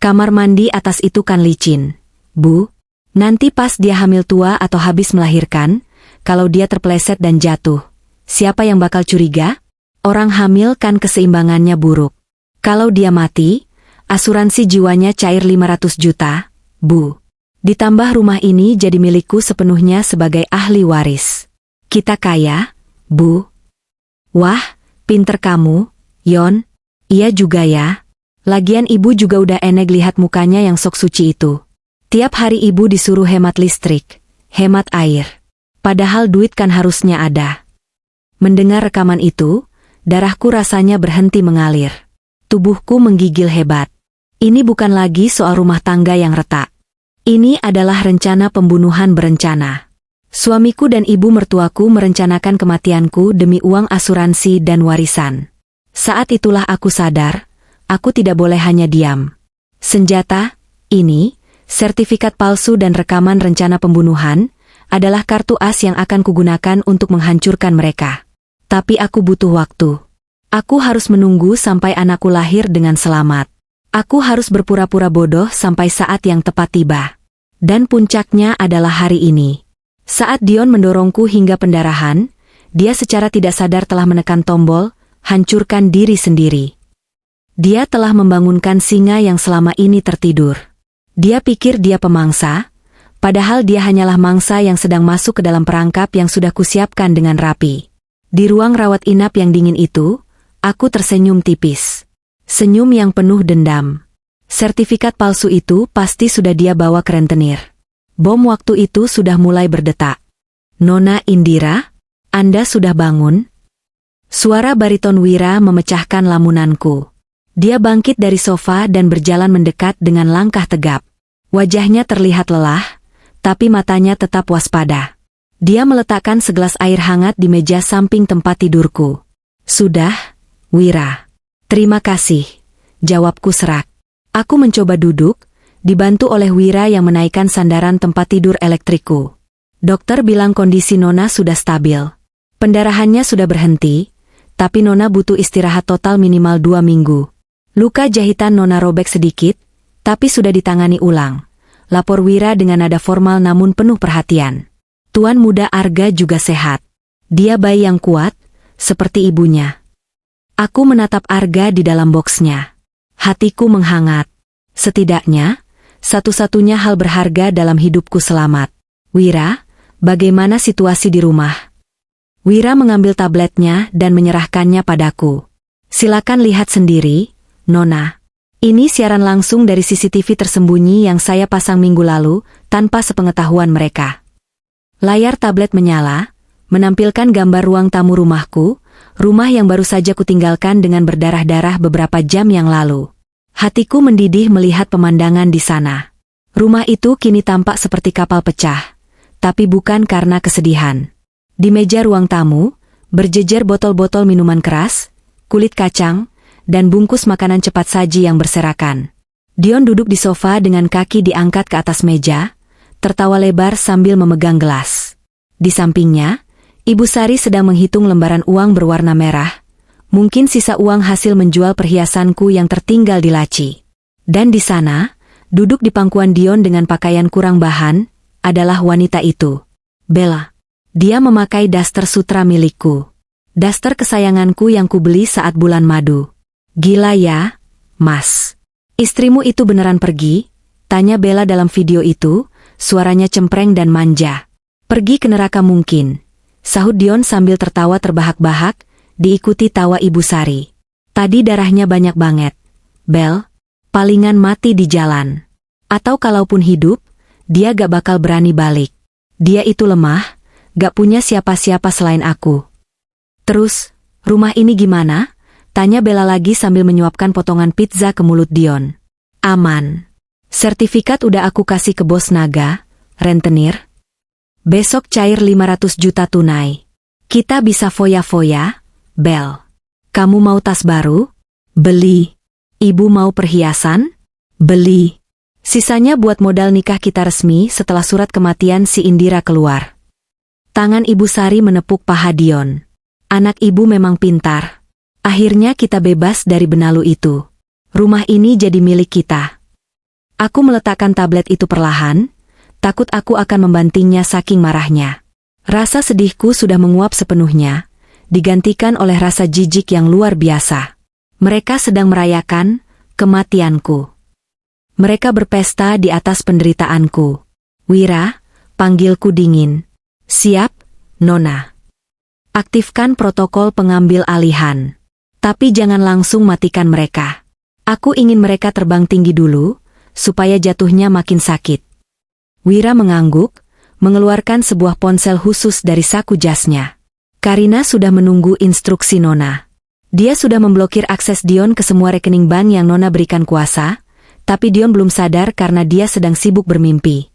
Kamar mandi atas itu kan licin, Bu. Nanti pas dia hamil tua atau habis melahirkan, kalau dia terpeleset dan jatuh, siapa yang bakal curiga? Orang hamil kan keseimbangannya buruk. Kalau dia mati, asuransi jiwanya cair 500 juta, Bu. Ditambah rumah ini jadi milikku sepenuhnya sebagai ahli waris. Kita kaya, Bu. Wah, pinter kamu, Yon. Iya juga ya. Lagian ibu juga udah enek lihat mukanya yang sok suci itu. Tiap hari ibu disuruh hemat listrik, hemat air. Padahal duit kan harusnya ada. Mendengar rekaman itu, darahku rasanya berhenti mengalir. Tubuhku menggigil hebat. Ini bukan lagi soal rumah tangga yang retak. Ini adalah rencana pembunuhan berencana. Suamiku dan ibu mertuaku merencanakan kematianku demi uang asuransi dan warisan. Saat itulah aku sadar, aku tidak boleh hanya diam. Senjata, ini, sertifikat palsu dan rekaman rencana pembunuhan, adalah kartu as yang akan kugunakan untuk menghancurkan mereka. Tapi aku butuh waktu. Aku harus menunggu sampai anakku lahir dengan selamat. Aku harus berpura-pura bodoh sampai saat yang tepat tiba. Dan puncaknya adalah hari ini. Saat Dion mendorongku hingga pendarahan, dia secara tidak sadar telah menekan tombol, hancurkan diri sendiri. Dia telah membangunkan singa yang selama ini tertidur. Dia pikir dia pemangsa, padahal dia hanyalah mangsa yang sedang masuk ke dalam perangkap yang sudah kusiapkan dengan rapi. Di ruang rawat inap yang dingin itu, aku tersenyum tipis. Senyum yang penuh dendam. Sertifikat palsu itu pasti sudah dia bawa ke rentenir. Bom waktu itu sudah mulai berdetak. Nona Indira, Anda sudah bangun? Suara bariton Wira memecahkan lamunanku. Dia bangkit dari sofa dan berjalan mendekat dengan langkah tegap. Wajahnya terlihat lelah, tapi matanya tetap waspada. Dia meletakkan segelas air hangat di meja samping tempat tidurku. Sudah, Wira. Terima kasih, jawabku serak. Aku mencoba duduk, dibantu oleh Wira yang menaikkan sandaran tempat tidur elektrikku. Dokter bilang kondisi Nona sudah stabil. Pendarahannya sudah berhenti, tapi Nona butuh istirahat total minimal 2 minggu. Luka jahitan Nona robek sedikit, tapi sudah ditangani ulang. lapor Wira dengan nada formal namun penuh perhatian. Tuan muda Arga juga sehat. Dia bayi yang kuat, seperti ibunya. Aku menatap Arga di dalam boksnya. Hatiku menghangat. Setidaknya, satu-satunya hal berharga dalam hidupku selamat. Wira, bagaimana situasi di rumah? Wira mengambil tabletnya dan menyerahkannya padaku. Silakan lihat sendiri, Nona. Ini siaran langsung dari CCTV tersembunyi yang saya pasang minggu lalu, tanpa sepengetahuan mereka. Layar tablet menyala, menampilkan gambar ruang tamu rumahku, rumah yang baru saja kutinggalkan dengan berdarah-darah beberapa jam yang lalu. Hatiku mendidih melihat pemandangan di sana. Rumah itu kini tampak seperti kapal pecah, tapi bukan karena kesedihan. Di meja ruang tamu, berjejer botol-botol minuman keras, kulit kacang, dan bungkus makanan cepat saji yang berserakan. Dion duduk di sofa dengan kaki diangkat ke atas meja, tertawa lebar sambil memegang gelas. Di sampingnya, Ibu Sari sedang menghitung lembaran uang berwarna merah, mungkin sisa uang hasil menjual perhiasanku yang tertinggal di laci. Dan di sana, duduk di pangkuan Dion dengan pakaian kurang bahan, adalah wanita itu. Bella. Dia memakai daster sutra milikku. Daster kesayanganku yang kubeli saat bulan madu. Gila ya, Mas. Istrimu itu beneran pergi? Tanya Bella dalam video itu, suaranya cempreng dan manja. Pergi ke neraka mungkin, sahut Dion sambil tertawa terbahak-bahak, diikuti tawa Ibu Sari. Tadi darahnya banyak banget. Bel, palingan mati di jalan. Atau kalaupun hidup, dia gak bakal berani balik. Dia itu lemah, gak punya siapa-siapa selain aku. Terus, rumah ini gimana? Tanya Bella lagi sambil menyuapkan potongan pizza ke mulut Dion. Aman. Sertifikat udah aku kasih ke bos naga, rentenir. Besok cair 500 juta tunai. Kita bisa foya-foya, Bel. Kamu mau tas baru? Beli. Ibu mau perhiasan? Beli. Sisanya buat modal nikah kita resmi setelah surat kematian si Indira keluar. Tangan Ibu Sari menepuk paha Dion. Anak ibu memang pintar. Akhirnya kita bebas dari benalu itu. Rumah ini jadi milik kita. Aku meletakkan tablet itu perlahan, takut aku akan membantingnya saking marahnya. Rasa sedihku sudah menguap sepenuhnya, digantikan oleh rasa jijik yang luar biasa. Mereka sedang merayakan kematianku. Mereka berpesta di atas penderitaanku. Wira, panggilku dingin. Siap, Nona. Aktifkan protokol pengambil alihan. Tapi jangan langsung matikan mereka. Aku ingin mereka terbang tinggi dulu, supaya jatuhnya makin sakit. Wira mengangguk, mengeluarkan sebuah ponsel khusus dari saku jasnya. Karina sudah menunggu instruksi Nona. Dia sudah memblokir akses Dion ke semua rekening bank yang Nona berikan kuasa, tapi Dion belum sadar karena dia sedang sibuk bermimpi.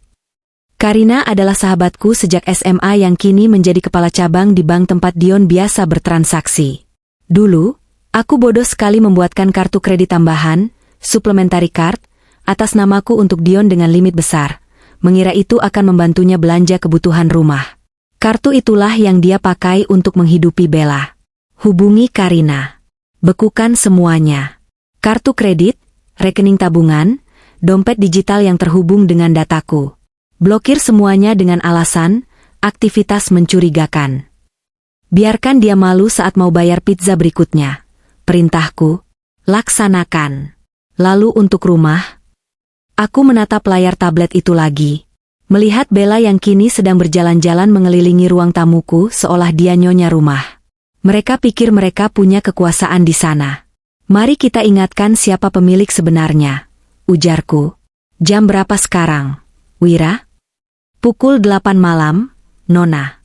Karina adalah sahabatku sejak SMA yang kini menjadi kepala cabang di bank tempat Dion biasa bertransaksi. Dulu, aku bodoh sekali membuatkan kartu kredit tambahan, supplementary card, atas namaku untuk Dion dengan limit besar, mengira itu akan membantunya belanja kebutuhan rumah. Kartu itulah yang dia pakai untuk menghidupi Bella. Hubungi Karina. Bekukan semuanya. Kartu kredit, rekening tabungan, dompet digital yang terhubung dengan dataku. Blokir semuanya dengan alasan, aktivitas mencurigakan. Biarkan dia malu saat mau bayar pizza berikutnya. Perintahku, laksanakan. Lalu untuk rumah, aku menatap layar tablet itu lagi. Melihat Bella yang kini sedang berjalan-jalan mengelilingi ruang tamuku seolah dia nyonya rumah. Mereka pikir mereka punya kekuasaan di sana. Mari kita ingatkan siapa pemilik sebenarnya, ujarku. Jam berapa sekarang, Wira? Pukul 8 malam, Nona.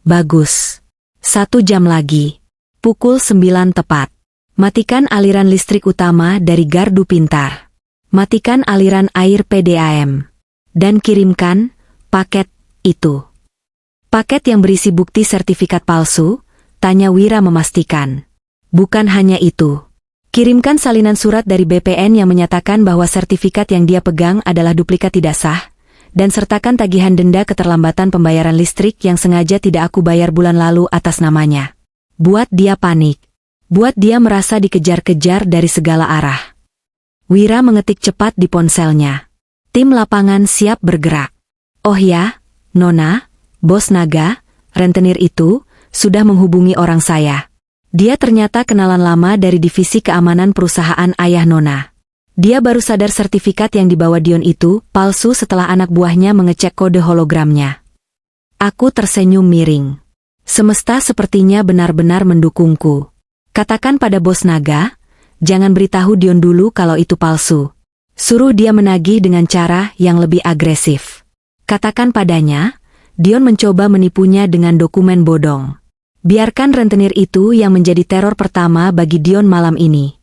Bagus. 1 jam lagi. Pukul 9 tepat. Matikan aliran listrik utama dari gardu pintar. Matikan aliran air PDAM. Dan kirimkan paket itu. Paket yang berisi bukti sertifikat palsu, tanya Wira memastikan. Bukan hanya itu. Kirimkan salinan surat dari BPN yang menyatakan bahwa sertifikat yang dia pegang adalah duplikat tidak sah, dan sertakan tagihan denda keterlambatan pembayaran listrik yang sengaja tidak aku bayar bulan lalu atas namanya. Buat dia panik. Buat dia merasa dikejar-kejar dari segala arah. Wira mengetik cepat di ponselnya. Tim lapangan siap bergerak. Oh ya, Nona, bos naga, rentenir itu, sudah menghubungi orang saya. Dia ternyata kenalan lama dari divisi keamanan perusahaan ayah Nona. Dia baru sadar sertifikat yang dibawa Dion itu palsu setelah anak buahnya mengecek kode hologramnya. Aku tersenyum miring. Semesta sepertinya benar-benar mendukungku. Katakan pada bos naga, jangan beritahu Dion dulu kalau itu palsu. Suruh dia menagih dengan cara yang lebih agresif. Katakan padanya, Dion mencoba menipunya dengan dokumen bodong. Biarkan rentenir itu yang menjadi teror pertama bagi Dion malam ini.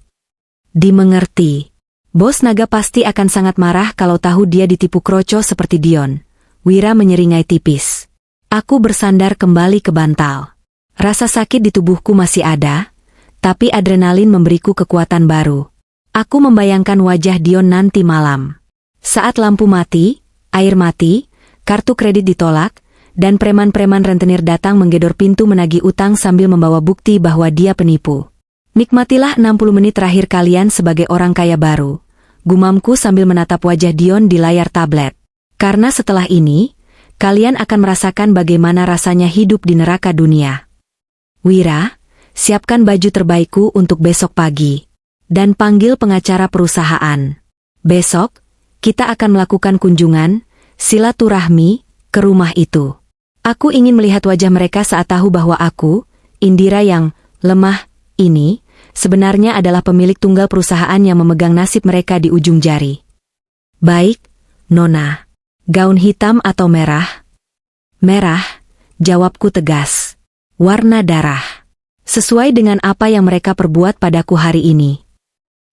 Dimengerti. Bos naga pasti akan sangat marah kalau tahu dia ditipu kroco seperti Dion. Wira menyeringai tipis. Aku bersandar kembali ke bantal. Rasa sakit di tubuhku masih ada, tapi adrenalin memberiku kekuatan baru. Aku membayangkan wajah Dion nanti malam. Saat lampu mati, air mati, kartu kredit ditolak, dan preman-preman rentenir datang menggedor pintu menagih utang sambil membawa bukti bahwa dia penipu. Nikmatilah 60 menit terakhir kalian sebagai orang kaya baru, gumamku sambil menatap wajah Dion di layar tablet. Karena setelah ini, kalian akan merasakan bagaimana rasanya hidup di neraka dunia. Wira, siapkan baju terbaikku untuk besok pagi. Dan panggil pengacara perusahaan. Besok, kita akan melakukan kunjungan, silaturahmi, ke rumah itu. Aku ingin melihat wajah mereka saat tahu bahwa aku, Indira yang lemah ini, sebenarnya adalah pemilik tunggal perusahaan yang memegang nasib mereka di ujung jari. Baik, Nona. Gaun hitam atau merah? Merah, jawabku tegas. Warna darah. Sesuai dengan apa yang mereka perbuat padaku hari ini.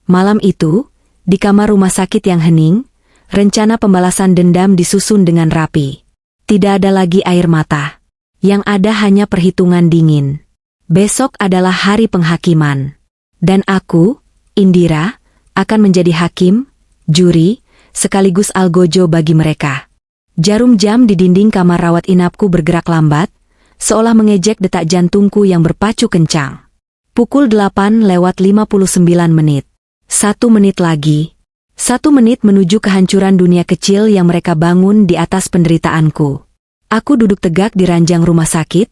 Malam itu, di kamar rumah sakit yang hening, rencana pembalasan dendam disusun dengan rapi. Tidak ada lagi air mata. Yang ada hanya perhitungan dingin. Besok adalah hari penghakiman. Dan aku, Indira, akan menjadi hakim, juri, sekaligus algojo bagi mereka. Jarum jam di dinding kamar rawat inapku bergerak lambat, seolah mengejek detak jantungku yang berpacu kencang. Pukul 8:59 menit. 1 menit lagi. 1 menit menuju kehancuran dunia kecil yang mereka bangun di atas penderitaanku. Aku duduk tegak di ranjang rumah sakit,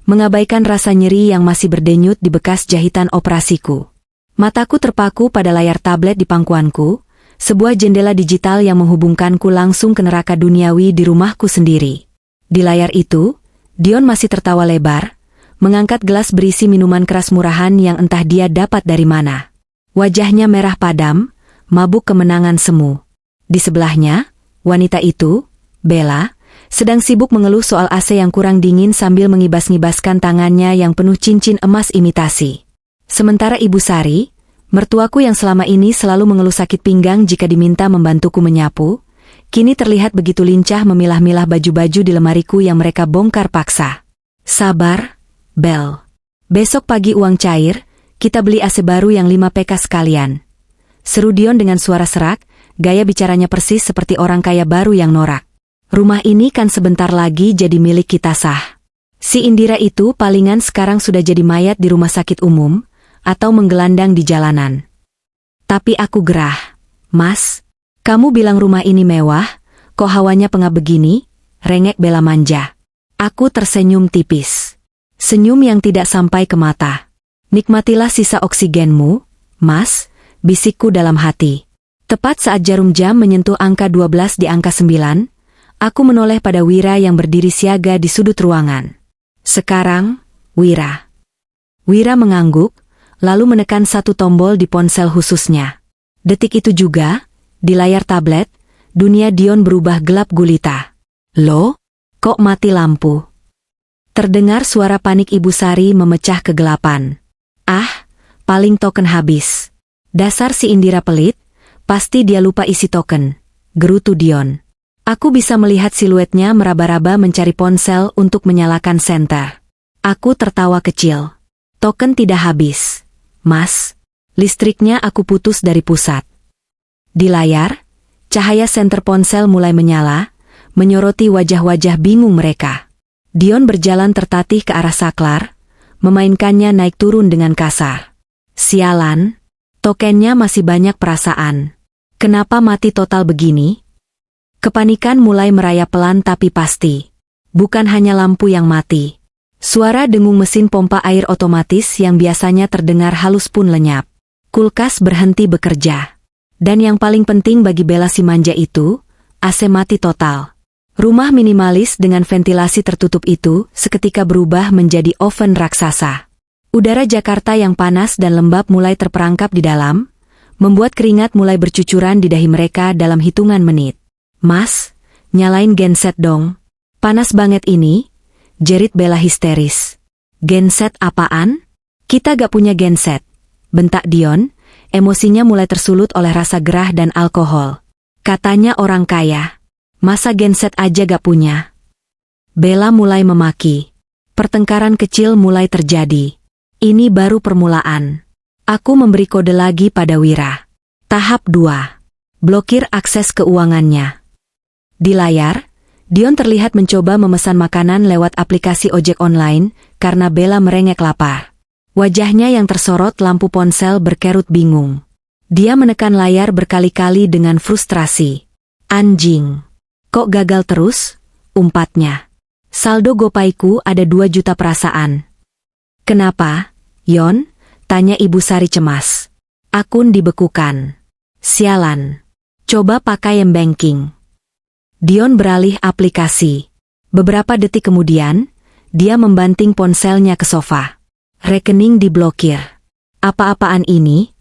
mengabaikan rasa nyeri yang masih berdenyut di bekas jahitan operasiku. Mataku terpaku pada layar tablet di pangkuanku, sebuah jendela digital yang menghubungkanku langsung ke neraka duniawi di rumahku sendiri. Di layar itu, Dion masih tertawa lebar, mengangkat gelas berisi minuman keras murahan yang entah dia dapat dari mana. Wajahnya merah padam, mabuk kemenangan semu. Di sebelahnya, wanita itu, Bella, sedang sibuk mengeluh soal AC yang kurang dingin sambil mengibas-ngibaskan tangannya yang penuh cincin emas imitasi. Sementara Ibu Sari, mertuaku yang selama ini selalu mengeluh sakit pinggang jika diminta membantuku menyapu, kini terlihat begitu lincah memilah-milah baju-baju di lemariku yang mereka bongkar paksa. Sabar, Bel. Besok pagi uang cair, kita beli AC baru yang 5 PK sekalian. Seru Dion dengan suara serak, gaya bicaranya persis seperti orang kaya baru yang norak. Rumah ini kan sebentar lagi jadi milik kita sah. Si Indira itu palingan sekarang sudah jadi mayat di rumah sakit umum, atau menggelandang di jalanan. Tapi aku gerah. Mas, kamu bilang rumah ini mewah, kok hawanya pengap begini? Rengek Bella manja. Aku tersenyum tipis. Senyum yang tidak sampai ke mata. Nikmatilah sisa oksigenmu, Mas, bisikku dalam hati. Tepat saat jarum jam menyentuh angka 12 di angka 9, aku menoleh pada Wira yang berdiri siaga di sudut ruangan. Sekarang, Wira. Wira mengangguk, lalu menekan satu tombol di ponsel khususnya. Detik itu juga, di layar tablet, dunia Dion berubah gelap gulita. Loh, kok mati lampu? Terdengar suara panik Ibu Sari memecah kegelapan. Ah, paling token habis. Dasar si Indira pelit, pasti dia lupa isi token, gerutu Dion. Aku bisa melihat siluetnya meraba-raba mencari ponsel untuk menyalakan senter. Aku tertawa kecil. Token tidak habis. Mas, listriknya aku putus dari pusat. Di layar, cahaya senter ponsel mulai menyala, menyoroti wajah-wajah bingung mereka. Dion berjalan tertatih ke arah saklar, memainkannya naik turun dengan kasar. Sialan, tokennya masih banyak perasaan. Kenapa mati total begini? Kepanikan mulai merayap pelan tapi pasti. Bukan hanya lampu yang mati. Suara dengung mesin pompa air otomatis yang biasanya terdengar halus pun lenyap. Kulkas berhenti bekerja. Dan yang paling penting bagi Bella si manja itu, AC mati total. Rumah minimalis dengan ventilasi tertutup itu seketika berubah menjadi oven raksasa. Udara Jakarta yang panas dan lembab mulai terperangkap di dalam, membuat keringat mulai bercucuran di dahi mereka dalam hitungan menit. "Mas, nyalain genset dong. Panas banget ini," jerit Bella histeris. "Genset apaan? Kita gak punya genset," bentak Dion, emosinya mulai tersulut oleh rasa gerah dan alkohol. "Katanya orang kaya. Masa genset aja gak punya?" Bella mulai memaki. Pertengkaran kecil mulai terjadi. Ini baru permulaan. Aku memberi kode lagi pada Wira. Tahap 2. Blokir akses keuangannya. Di layar, Dion terlihat mencoba memesan makanan lewat aplikasi ojek online karena Bella merengek lapar. Wajahnya yang tersorot lampu ponsel berkerut bingung. Dia menekan layar berkali-kali dengan frustrasi. "Anjing. Kok gagal terus?" umpatnya. "Saldo GoPayku ada 2 juta perasaan." "Kenapa, Yon?" tanya Ibu Sari cemas. "Akun dibekukan." "Sialan. Coba pakai M-Banking." Dion beralih aplikasi. Beberapa detik kemudian, dia membanting ponselnya ke sofa. Rekening diblokir. "Apa-apaan ini?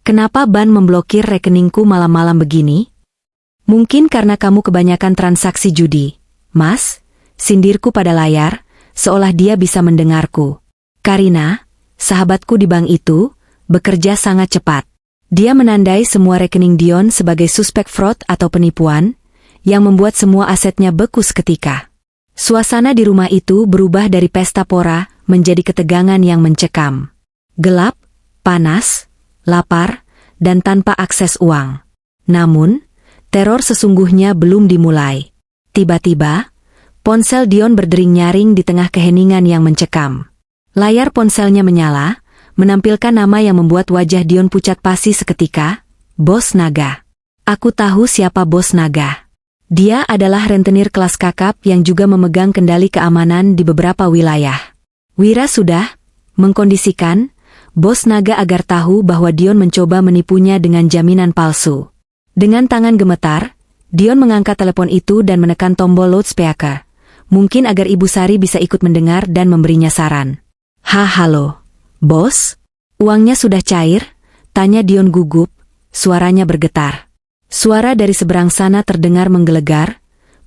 Kenapa ban memblokir rekeningku malam-malam begini?" "Mungkin karena kamu kebanyakan transaksi judi, Mas," sindirku pada layar, seolah dia bisa mendengarku. "Karina, sahabatku di bank itu, bekerja sangat cepat. Dia menandai semua rekening Dion sebagai suspek fraud atau penipuan, yang membuat semua asetnya beku seketika." Suasana di rumah itu berubah dari pesta pora menjadi ketegangan yang mencekam. Gelap, panas, lapar, dan tanpa akses uang. Namun, teror sesungguhnya belum dimulai. Tiba-tiba, ponsel Dion berdering nyaring di tengah keheningan yang mencekam. Layar ponselnya menyala, menampilkan nama yang membuat wajah Dion pucat pasi seketika, Bos Naga. Aku tahu siapa Bos Naga. Dia adalah rentenir kelas kakap yang juga memegang kendali keamanan di beberapa wilayah. Wira sudah mengkondisikan Bos Naga agar tahu bahwa Dion mencoba menipunya dengan jaminan palsu. Dengan tangan gemetar, Dion mengangkat telepon itu dan menekan tombol loudspeaker. Mungkin agar Ibu Sari bisa ikut mendengar dan memberinya saran. Halo, Bos? Uangnya sudah cair?" tanya Dion gugup, suaranya bergetar. Suara dari seberang sana terdengar menggelegar,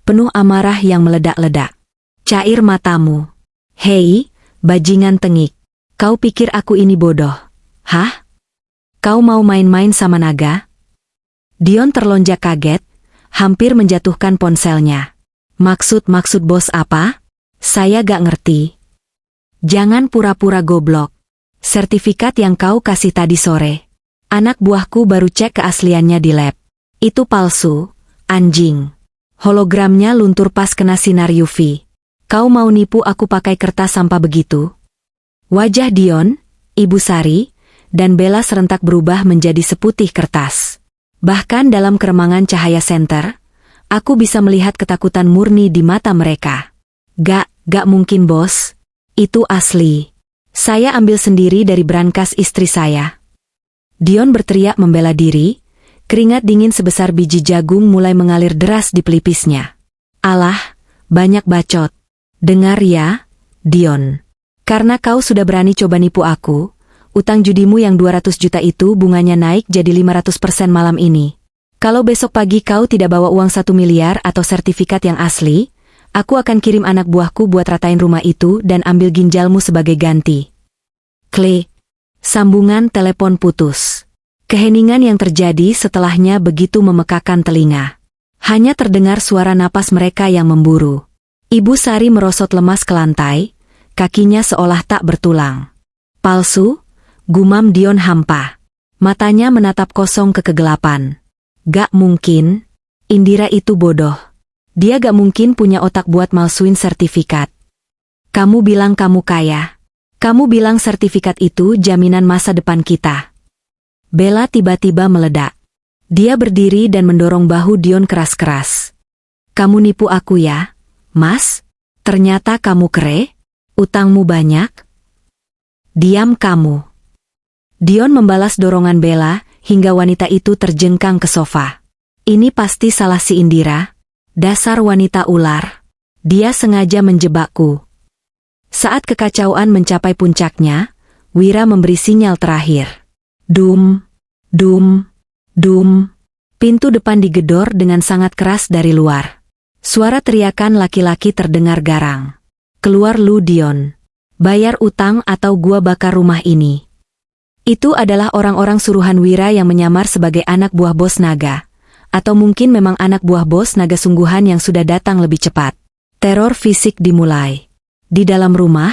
penuh amarah yang meledak-ledak. "Cair matamu. Hei, bajingan tengik. Kau pikir aku ini bodoh? Hah? Kau mau main-main sama naga?" Dion terlonjak kaget, hampir menjatuhkan ponselnya. Maksud bos apa? Saya gak ngerti." "Jangan pura-pura goblok. Sertifikat yang kau kasih tadi sore. Anak buahku baru cek keasliannya di lab. Itu palsu, anjing. Hologramnya luntur pas kena sinar UV. Kau mau nipu aku pakai kertas sampah begitu?" Wajah Dion, Ibu Sari, dan Bella serentak berubah menjadi seputih kertas. Bahkan dalam keremangan cahaya senter, aku bisa melihat ketakutan murni di mata mereka. Gak mungkin bos. Itu asli. Saya ambil sendiri dari brankas istri saya." Dion berteriak membela diri, keringat dingin sebesar biji jagung mulai mengalir deras di pelipisnya. "Alah, banyak bacot. Dengar ya, Dion. Karena kau sudah berani coba nipu aku, utang judimu yang 200 juta itu bunganya naik jadi 500% malam ini. Kalau besok pagi kau tidak bawa uang 1 miliar atau sertifikat yang asli, aku akan kirim anak buahku buat ratain rumah itu dan ambil ginjalmu sebagai ganti." Klik. Sambungan telepon putus. Keheningan yang terjadi setelahnya begitu memekakan telinga. Hanya terdengar suara napas mereka yang memburu. Ibu Sari merosot lemas ke lantai, kakinya seolah tak bertulang. "Palsu?" gumam Dion hampa. Matanya menatap kosong ke kegelapan. "Gak mungkin. Indira itu bodoh. Dia gak mungkin punya otak buat malsuin sertifikat. Kamu bilang kamu kaya. Kamu bilang sertifikat itu jaminan masa depan kita." Bella tiba-tiba meledak. Dia berdiri dan mendorong bahu Dion keras-keras. Kamu nipu aku ya, Mas? Ternyata kamu kere? Utangmu banyak? Diam kamu. Dion membalas dorongan Bella hingga wanita itu terjengkang ke sofa. Ini pasti salah si Indira. Dasar wanita ular. Dia sengaja menjebakku. Saat kekacauan mencapai puncaknya, Wira memberi sinyal terakhir. Dum, dum, dum. Pintu depan digedor dengan sangat keras dari luar. Suara teriakan laki-laki terdengar garang. Keluar lu Dion. Bayar utang atau gua bakar rumah ini. Itu adalah orang-orang suruhan Wira yang menyamar sebagai anak buah bos naga. Atau mungkin memang anak buah bos naga sungguhan yang sudah datang lebih cepat. Teror fisik dimulai. Di dalam rumah,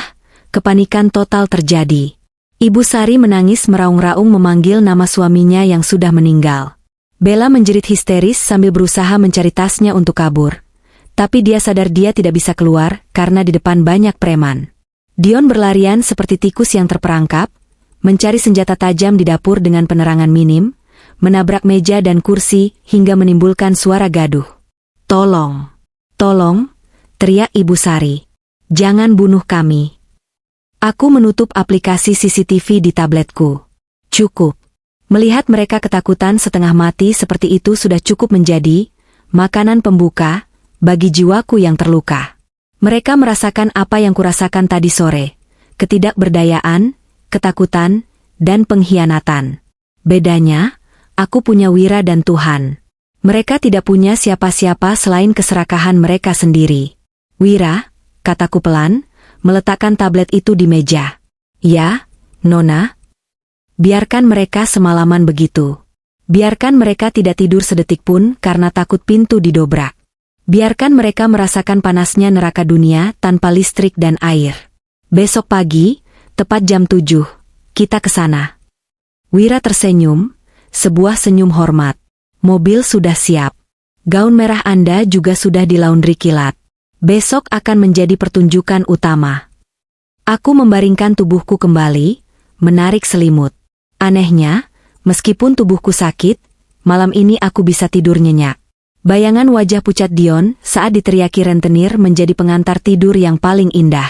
kepanikan total terjadi. Ibu Sari menangis meraung-raung memanggil nama suaminya yang sudah meninggal. Bella menjerit histeris sambil berusaha mencari tasnya untuk kabur. Tapi dia sadar dia tidak bisa keluar karena di depan banyak preman. Dion berlarian seperti tikus yang terperangkap, mencari senjata tajam di dapur dengan penerangan minim, menabrak meja dan kursi hingga menimbulkan suara gaduh. Tolong! Tolong! Teriak Ibu Sari. Jangan bunuh kami. Aku menutup aplikasi CCTV di tabletku. Cukup. Melihat mereka ketakutan setengah mati seperti itu sudah cukup menjadi makanan pembuka bagi jiwaku yang terluka. Mereka merasakan apa yang kurasakan tadi sore. Ketidakberdayaan, ketakutan, dan pengkhianatan. Bedanya, aku punya Wira dan Tuhan. Mereka tidak punya siapa-siapa selain keserakahan mereka sendiri. Wira, kataku pelan, meletakkan tablet itu di meja. Ya, Nona. Biarkan mereka semalaman begitu. Biarkan mereka tidak tidur sedetik pun karena takut pintu didobrak. Biarkan mereka merasakan panasnya neraka dunia tanpa listrik dan air. Besok pagi, tepat jam 7, kita ke sana. Wira tersenyum, sebuah senyum hormat. Mobil sudah siap. Gaun merah Anda juga sudah dilaundry kilat. Besok akan menjadi pertunjukan utama. Aku membaringkan tubuhku kembali, menarik selimut. Anehnya, meskipun tubuhku sakit, malam ini aku bisa tidur nyenyak. Bayangan wajah pucat Dion saat diteriaki rentenir menjadi pengantar tidur yang paling indah.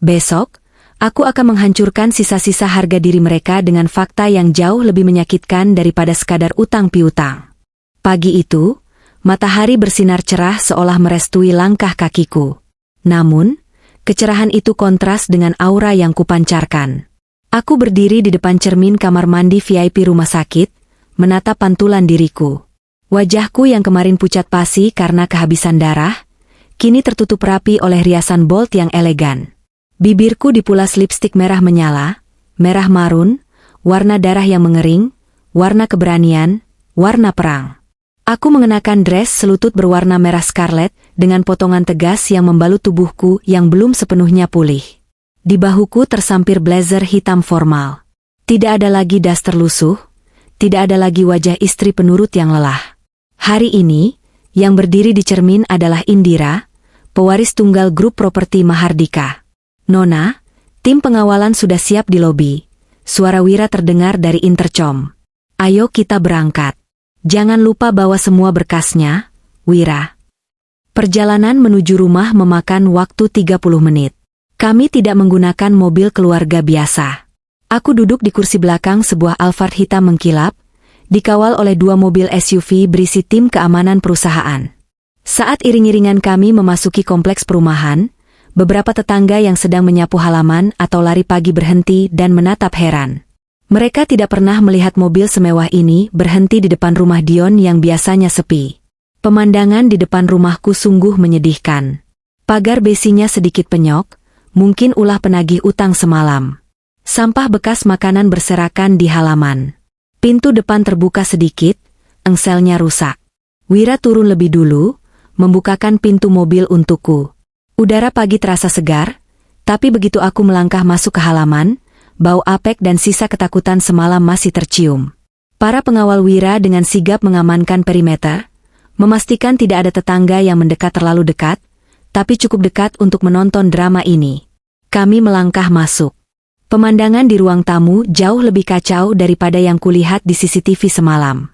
Besok, aku akan menghancurkan sisa-sisa harga diri mereka dengan fakta yang jauh lebih menyakitkan daripada sekadar utang piutang. Pagi itu, matahari bersinar cerah seolah merestui langkah kakiku. Namun, kecerahan itu kontras dengan aura yang kupancarkan. Aku berdiri di depan cermin kamar mandi VIP rumah sakit, menatap pantulan diriku. Wajahku yang kemarin pucat pasi karena kehabisan darah, kini tertutup rapi oleh riasan bold yang elegan. Bibirku dipulas lipstik merah menyala, merah marun, warna darah yang mengering, warna keberanian, warna perang. Aku mengenakan dress selutut berwarna merah scarlet dengan potongan tegas yang membalut tubuhku yang belum sepenuhnya pulih. Di bahuku tersampir blazer hitam formal. Tidak ada lagi das terlusuh, tidak ada lagi wajah istri penurut yang lelah. Hari ini, yang berdiri di cermin adalah Indira, pewaris tunggal grup properti Mahardika. Nona, tim pengawalan sudah siap di lobi. Suara Wira terdengar dari intercom. Ayo kita berangkat. Jangan lupa bawa semua berkasnya, Wira. Perjalanan menuju rumah memakan waktu 30 menit. Kami tidak menggunakan mobil keluarga biasa. Aku duduk di kursi belakang sebuah Alphard hitam mengkilap, dikawal oleh 2 mobil SUV berisi tim keamanan perusahaan. Saat iring-iringan kami memasuki kompleks perumahan, beberapa tetangga yang sedang menyapu halaman atau lari pagi berhenti dan menatap heran. Mereka tidak pernah melihat mobil semewah ini berhenti di depan rumah Dion yang biasanya sepi. Pemandangan di depan rumahku sungguh menyedihkan. Pagar besinya sedikit penyok, mungkin ulah penagih utang semalam. Sampah bekas makanan berserakan di halaman. Pintu depan terbuka sedikit, engselnya rusak. Wira turun lebih dulu, membukakan pintu mobil untukku. Udara pagi terasa segar, tapi begitu aku melangkah masuk ke halaman, bau apek dan sisa ketakutan semalam masih tercium. Para pengawal Wira dengan sigap mengamankan perimeter, memastikan tidak ada tetangga yang mendekat terlalu dekat, tapi cukup dekat untuk menonton drama ini. Kami melangkah masuk. Pemandangan di ruang tamu jauh lebih kacau daripada yang kulihat di CCTV semalam.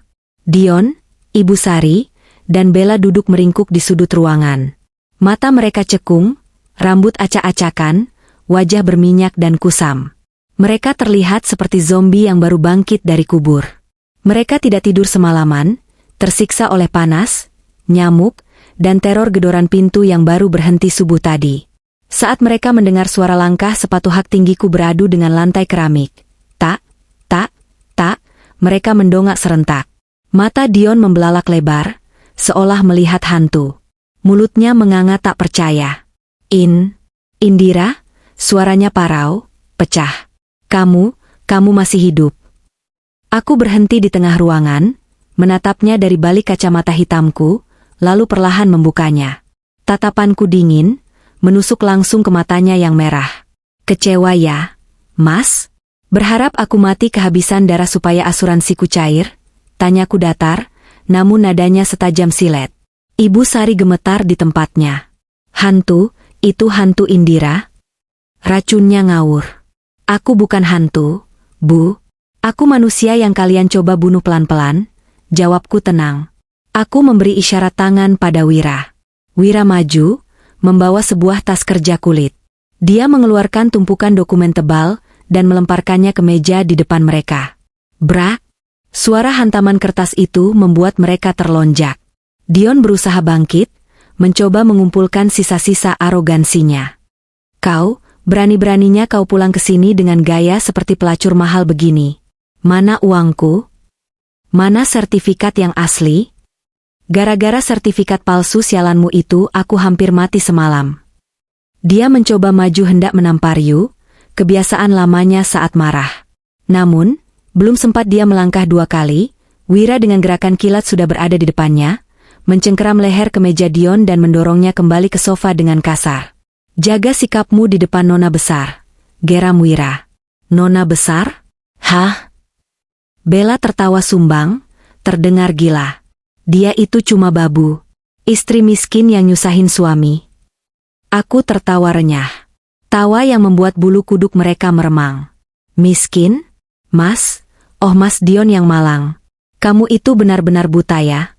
Dion, Ibu Sari, dan Bella duduk meringkuk di sudut ruangan. Mata mereka cekung, rambut acak-acakan, wajah berminyak dan kusam. Mereka terlihat seperti zombie yang baru bangkit dari kubur. Mereka tidak tidur semalaman, tersiksa oleh panas, nyamuk, dan teror gedoran pintu yang baru berhenti subuh tadi. Saat mereka mendengar suara langkah sepatu hak tinggiku beradu dengan lantai keramik. Tak, tak, tak, mereka mendongak serentak. Mata Dion membelalak lebar, seolah melihat hantu. Mulutnya menganga tak percaya. Indira, suaranya parau, pecah. Kamu masih hidup. Aku berhenti di tengah ruangan, menatapnya dari balik kacamata hitamku, lalu perlahan membukanya. Tatapanku dingin, menusuk langsung ke matanya yang merah. Kecewa ya, Mas? Berharap aku mati kehabisan darah supaya asuransiku cair? Tanyaku datar, namun nadanya setajam silet. Ibu Sari gemetar di tempatnya. Hantu, itu hantu Indira? Racunnya ngawur. Aku bukan hantu, Bu. Aku manusia yang kalian coba bunuh pelan-pelan. Jawabku tenang. Aku memberi isyarat tangan pada Wira. Wira maju, membawa sebuah tas kerja kulit. Dia mengeluarkan tumpukan dokumen tebal dan melemparkannya ke meja di depan mereka. Brak! Suara hantaman kertas itu membuat mereka terlonjak. Dion berusaha bangkit, mencoba mengumpulkan sisa-sisa arogansinya. Kau, berani-beraninya kau pulang ke sini dengan gaya seperti pelacur mahal begini. Mana uangku? Mana sertifikat yang asli? Gara-gara sertifikat palsu sialanmu itu aku hampir mati semalam. Dia mencoba maju hendak menampar Yu, kebiasaan lamanya saat marah. Namun, belum sempat dia melangkah 2 kali, Wira dengan gerakan kilat sudah berada di depannya, mencengkeram leher ke meja Dion dan mendorongnya kembali ke sofa dengan kasar. Jaga sikapmu di depan nona besar, geram Wira. Nona besar? Hah? Bella tertawa sumbang, terdengar gila. Dia itu cuma babu, istri miskin yang nyusahin suami. Aku tertawa renyah. Tawa yang membuat bulu kuduk mereka meremang. Miskin? Mas? Oh Mas Dion yang malang. Kamu itu benar-benar buta ya?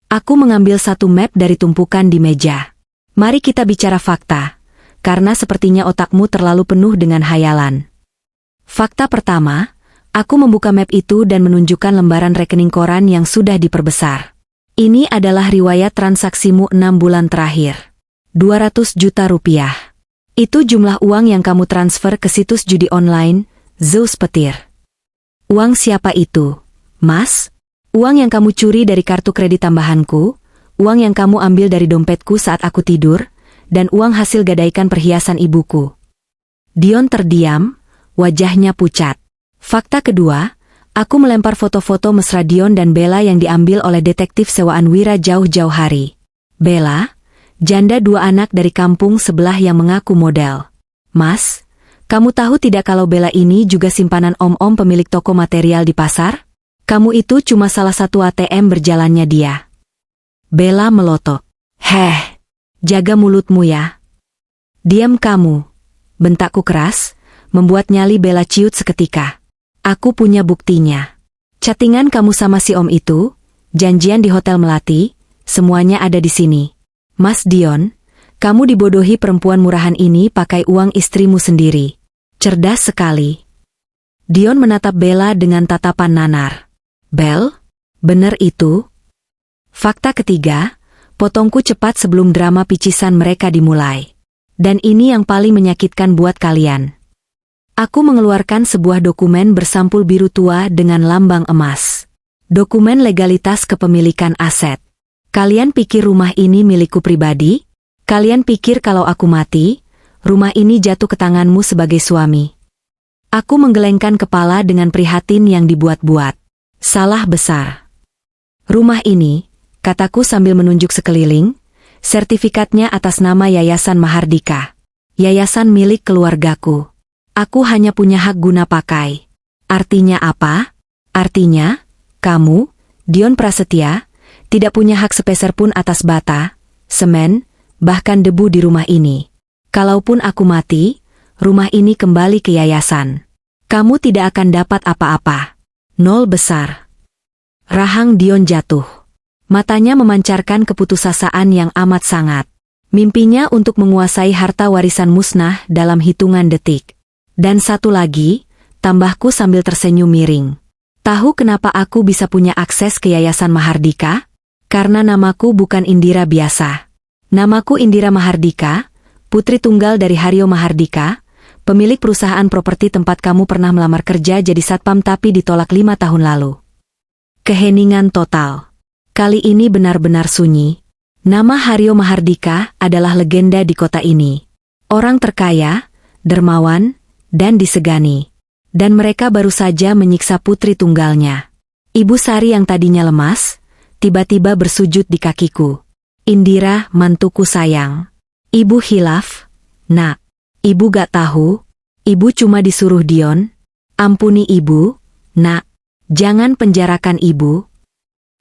Aku mengambil satu map dari tumpukan di meja. Mari kita bicara fakta, karena sepertinya otakmu terlalu penuh dengan hayalan. Fakta pertama, aku membuka map itu dan menunjukkan lembaran rekening koran yang sudah diperbesar. Ini adalah riwayat transaksimu 6 bulan terakhir. 200 juta rupiah. Itu jumlah uang yang kamu transfer ke situs judi online, Zeus Petir. Uang siapa itu, Mas? Uang yang kamu curi dari kartu kredit tambahanku, uang yang kamu ambil dari dompetku saat aku tidur, dan uang hasil gadaikan perhiasan ibuku. Dion terdiam, wajahnya pucat. Fakta kedua, aku melempar foto-foto mesra Dion dan Bella yang diambil oleh detektif sewaan Wira jauh-jauh hari. Bella, janda 2 anak dari kampung sebelah yang mengaku model. Mas, kamu tahu tidak kalau Bella ini juga simpanan om-om pemilik toko material di pasar? Kamu itu cuma salah satu ATM berjalannya dia. Bella melotot. Heh, jaga mulutmu ya. Diam kamu, bentakku keras, membuat nyali Bella ciut seketika. Aku punya buktinya. Chattingan kamu sama si om itu, janjian di Hotel Melati, semuanya ada di sini. Mas Dion, kamu dibodohi perempuan murahan ini pakai uang istrimu sendiri. Cerdas sekali. Dion menatap Bella dengan tatapan nanar. Bel, bener itu? Fakta ketiga, potongku cepat sebelum drama picisan mereka dimulai. Dan ini yang paling menyakitkan buat kalian. Aku mengeluarkan sebuah dokumen bersampul biru tua dengan lambang emas. Dokumen legalitas kepemilikan aset. Kalian pikir rumah ini milikku pribadi? Kalian pikir kalau aku mati, rumah ini jatuh ke tanganmu sebagai suami? Aku menggelengkan kepala dengan prihatin yang dibuat-buat. Salah besar. Rumah ini, kataku sambil menunjuk sekeliling, sertifikatnya atas nama Yayasan Mahardika. Yayasan milik keluargaku. Aku hanya punya hak guna pakai. Artinya apa? Artinya, kamu, Dion Prasetya, tidak punya hak sepeser pun atas bata, semen, bahkan debu di rumah ini. Kalaupun aku mati, rumah ini kembali ke yayasan. Kamu tidak akan dapat apa-apa. 0 besar. Rahang Dion jatuh. Matanya memancarkan keputusasaan yang amat sangat. Mimpinya untuk menguasai harta warisan musnah dalam hitungan detik. Dan satu lagi, tambahku sambil tersenyum miring. Tahu kenapa aku bisa punya akses ke Yayasan Mahardika? Karena namaku bukan Indira biasa. Namaku Indira Mahardika, putri tunggal dari Haryo Mahardika, pemilik perusahaan properti tempat kamu pernah melamar kerja jadi satpam tapi ditolak 5 tahun lalu. Keheningan total. Kali ini benar-benar sunyi. Nama Haryo Mahardika adalah legenda di kota ini. Orang terkaya, dermawan, dan disegani. Dan mereka baru saja menyiksa putri tunggalnya. Ibu Sari yang tadinya lemas, tiba-tiba bersujud di kakiku. Indira, mantuku sayang. Ibu hilaf, nak. Ibu gak tahu, ibu cuma disuruh Dion. Ampuni ibu, nak. Jangan penjarakan ibu.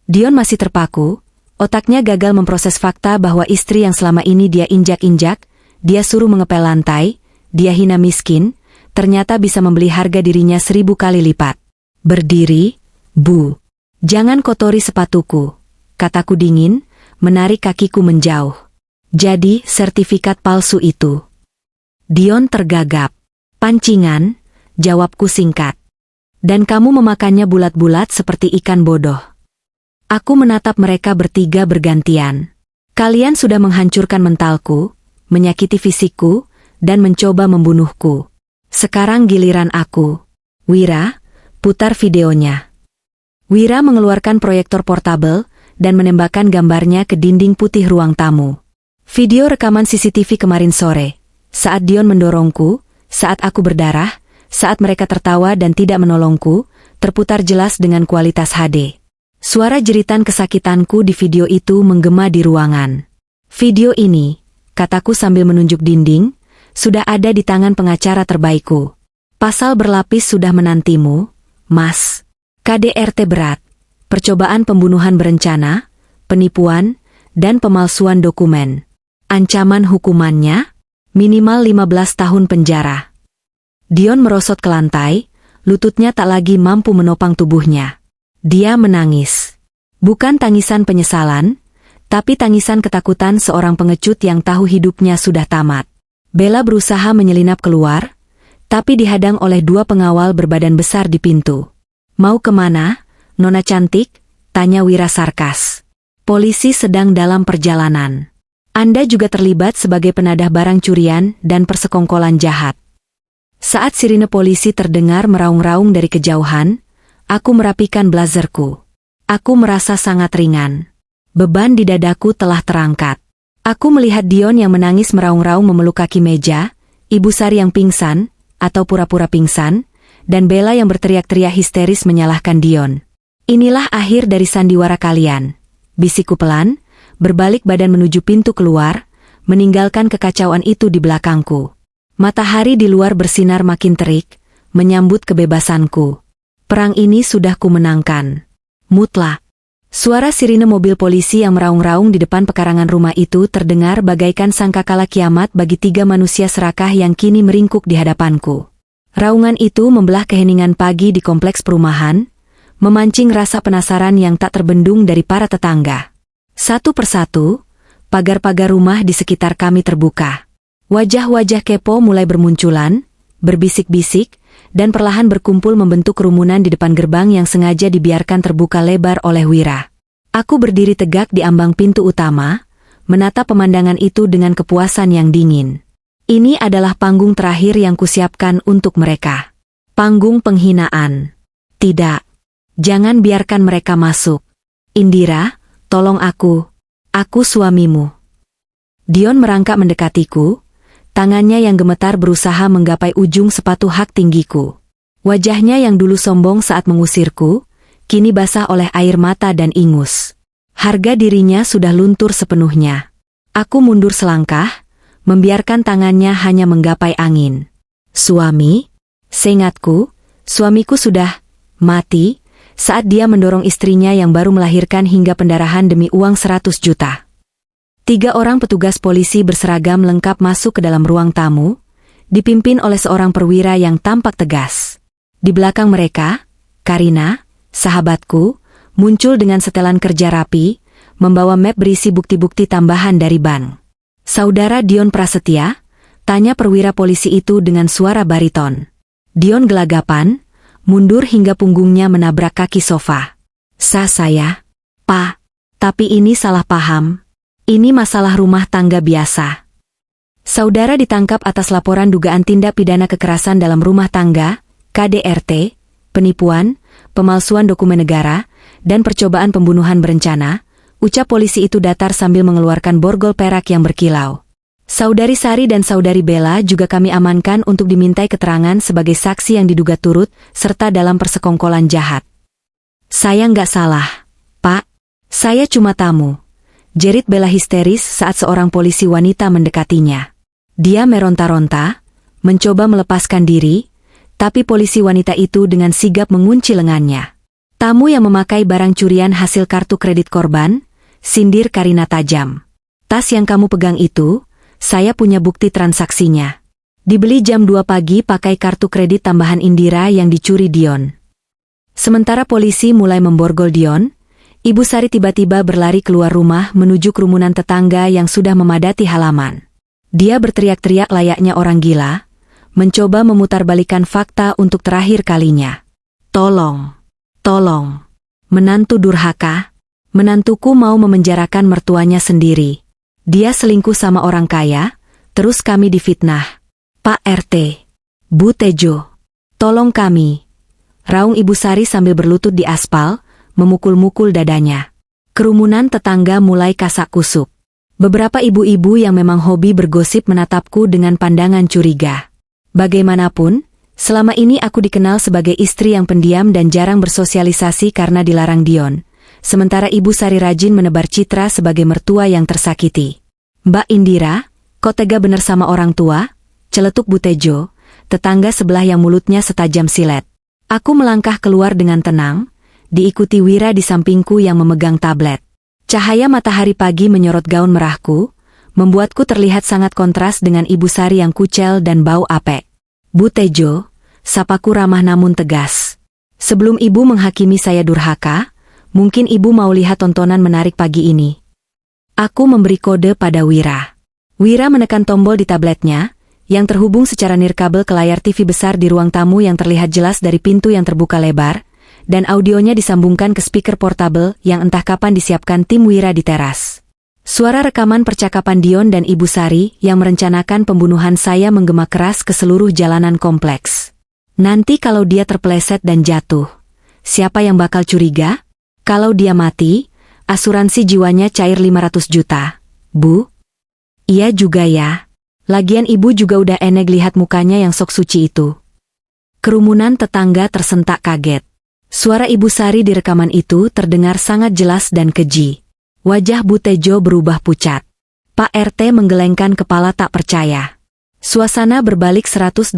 Dion masih terpaku, otaknya gagal memproses fakta bahwa istri yang selama ini dia injak-injak, dia suruh mengepel lantai, dia hina miskin, ternyata bisa membeli harga dirinya 1000 kali lipat. Berdiri, Bu. Jangan kotori sepatuku, kataku dingin, menarik kakiku menjauh. Jadi, sertifikat palsu itu. Dion tergagap. Pancingan, jawabku singkat. Dan kamu memakannya bulat-bulat seperti ikan bodoh. Aku menatap mereka bertiga bergantian. Kalian sudah menghancurkan mentalku, menyakiti fisikku, dan mencoba membunuhku. Sekarang giliran aku. Wira, putar videonya. Wira mengeluarkan proyektor portabel dan menembakkan gambarnya ke dinding putih ruang tamu. Video rekaman CCTV kemarin sore, saat Dion mendorongku, saat aku berdarah, saat mereka tertawa dan tidak menolongku, terputar jelas dengan kualitas HD. Suara jeritan kesakitanku di video itu menggema di ruangan. Video ini, kataku sambil menunjuk dinding, sudah ada di tangan pengacara terbaikku. Pasal berlapis sudah menantimu, Mas. KDRT berat, percobaan pembunuhan berencana, penipuan, dan pemalsuan dokumen. Ancaman hukumannya, minimal 15 tahun penjara. Dion merosot ke lantai, lututnya tak lagi mampu menopang tubuhnya. Dia menangis. Bukan tangisan penyesalan, tapi tangisan ketakutan seorang pengecut yang tahu hidupnya sudah tamat. Bella berusaha menyelinap keluar, tapi dihadang oleh 2 pengawal berbadan besar di pintu. Mau kemana, Nona cantik? Tanya Wira sarkas. Polisi sedang dalam perjalanan. Anda juga terlibat sebagai penadah barang curian dan persekongkolan jahat. Saat sirine polisi terdengar meraung-raung dari kejauhan, aku merapikan blazerku. Aku merasa sangat ringan. Beban di dadaku telah terangkat. Aku melihat Dion yang menangis meraung-raung memeluk kaki meja, Ibu Sari yang pingsan, atau pura-pura pingsan, dan Bella yang berteriak-teriak histeris menyalahkan Dion. Inilah akhir dari sandiwara kalian. Bisikku pelan, berbalik badan menuju pintu keluar, meninggalkan kekacauan itu di belakangku. Matahari di luar bersinar makin terik, menyambut kebebasanku. Perang ini sudah kumenangkan. Mutlak. Suara sirine mobil polisi yang meraung-raung di depan pekarangan rumah itu terdengar bagaikan sangkakala kiamat bagi 3 manusia serakah yang kini meringkuk di hadapanku. Raungan itu membelah keheningan pagi di kompleks perumahan, memancing rasa penasaran yang tak terbendung dari para tetangga. Satu persatu, pagar-pagar rumah di sekitar kami terbuka. Wajah-wajah kepo mulai bermunculan, berbisik-bisik, dan perlahan berkumpul membentuk kerumunan di depan gerbang yang sengaja dibiarkan terbuka lebar oleh Wira. Aku berdiri tegak di ambang pintu utama, menatap pemandangan itu dengan kepuasan yang dingin. Ini adalah panggung terakhir yang kusiapkan untuk mereka. Panggung penghinaan. Tidak. Jangan biarkan mereka masuk. Indira, tolong aku. Aku suamimu. Dion merangkak mendekatiku. Tangannya yang gemetar berusaha menggapai ujung sepatu hak tinggiku. Wajahnya yang dulu sombong saat mengusirku, kini basah oleh air mata dan ingus. Harga dirinya sudah luntur sepenuhnya. Aku mundur selangkah, membiarkan tangannya hanya menggapai angin. Suami? Seingatku, suamiku sudah mati saat dia mendorong istrinya yang baru melahirkan hingga pendarahan demi uang 100 juta. 3 orang petugas polisi berseragam lengkap masuk ke dalam ruang tamu, dipimpin oleh seorang perwira yang tampak tegas. Di belakang mereka, Karina, sahabatku, muncul dengan setelan kerja rapi, membawa map berisi bukti-bukti tambahan dari bank. "Saudara Dion Prasetya?" tanya perwira polisi itu dengan suara bariton. Dion gelagapan, mundur hingga punggungnya menabrak kaki sofa. Saya, Pak. Tapi ini salah paham. Ini masalah rumah tangga biasa. Saudara ditangkap atas laporan dugaan tindak pidana kekerasan dalam rumah tangga, KDRT, penipuan, pemalsuan dokumen negara, dan percobaan pembunuhan berencana, ucap polisi itu datar sambil mengeluarkan borgol perak yang berkilau. Saudari Sari dan Saudari Bella juga kami amankan untuk dimintai keterangan sebagai saksi yang diduga turut, serta dalam persekongkolan jahat. Saya nggak salah, Pak. Saya cuma tamu. Jerit Bella histeris saat seorang polisi wanita mendekatinya. Dia meronta-ronta, mencoba melepaskan diri, tapi polisi wanita itu dengan sigap mengunci lengannya. "Tamu yang memakai barang curian hasil kartu kredit korban," sindir Karina tajam. "Tas yang kamu pegang itu, saya punya bukti transaksinya. Dibeli jam 2 pagi pakai kartu kredit tambahan Indira yang dicuri Dion." Sementara polisi mulai memborgol Dion, Ibu Sari tiba-tiba berlari keluar rumah menuju kerumunan tetangga yang sudah memadati halaman. Dia berteriak-teriak layaknya orang gila, mencoba memutarbalikkan fakta untuk terakhir kalinya. Tolong, menantu durhaka, menantuku mau memenjarakan mertuanya sendiri. Dia selingkuh sama orang kaya, terus kami difitnah. Pak RT, Bu Tejo, tolong kami. Raung Ibu Sari sambil berlutut di aspal, memukul-mukul dadanya. Kerumunan tetangga mulai kasak kusuk. Beberapa ibu-ibu yang memang hobi bergosip menatapku dengan pandangan curiga. Bagaimanapun, selama ini aku dikenal sebagai istri yang pendiam dan jarang bersosialisasi karena dilarang Dion. Sementara Ibu Sari rajin menebar citra sebagai mertua yang tersakiti. "Mbak Indira, kok tega bener sama orang tua?" celetuk Bu Tejo, tetangga sebelah yang mulutnya setajam silet. Aku melangkah keluar dengan tenang, diikuti Wira di sampingku yang memegang tablet. Cahaya matahari pagi menyorot gaun merahku, membuatku terlihat sangat kontras dengan Ibu Sari yang kucel dan bau apek. "Bu Tejo," sapaku ramah namun tegas. "Sebelum Ibu menghakimi saya durhaka, mungkin Ibu mau lihat tontonan menarik pagi ini." Aku memberi kode pada Wira. Wira menekan tombol di tabletnya, yang terhubung secara nirkabel ke layar TV besar di ruang tamu yang terlihat jelas dari pintu yang terbuka lebar, dan audionya disambungkan ke speaker portabel yang entah kapan disiapkan tim Wira di teras. Suara rekaman percakapan Dion dan Ibu Sari yang merencanakan pembunuhan saya menggema keras ke seluruh jalanan kompleks. Nanti kalau dia terpeleset dan jatuh, siapa yang bakal curiga? Kalau dia mati, asuransi jiwanya cair 500 juta, Bu. Iya juga ya. Lagian Ibu juga udah eneg lihat mukanya yang sok suci itu. Kerumunan tetangga tersentak kaget. Suara Ibu Sari di rekaman itu terdengar sangat jelas dan keji. Wajah Bu Tejo berubah pucat. Pak RT menggelengkan kepala tak percaya. Suasana berbalik 180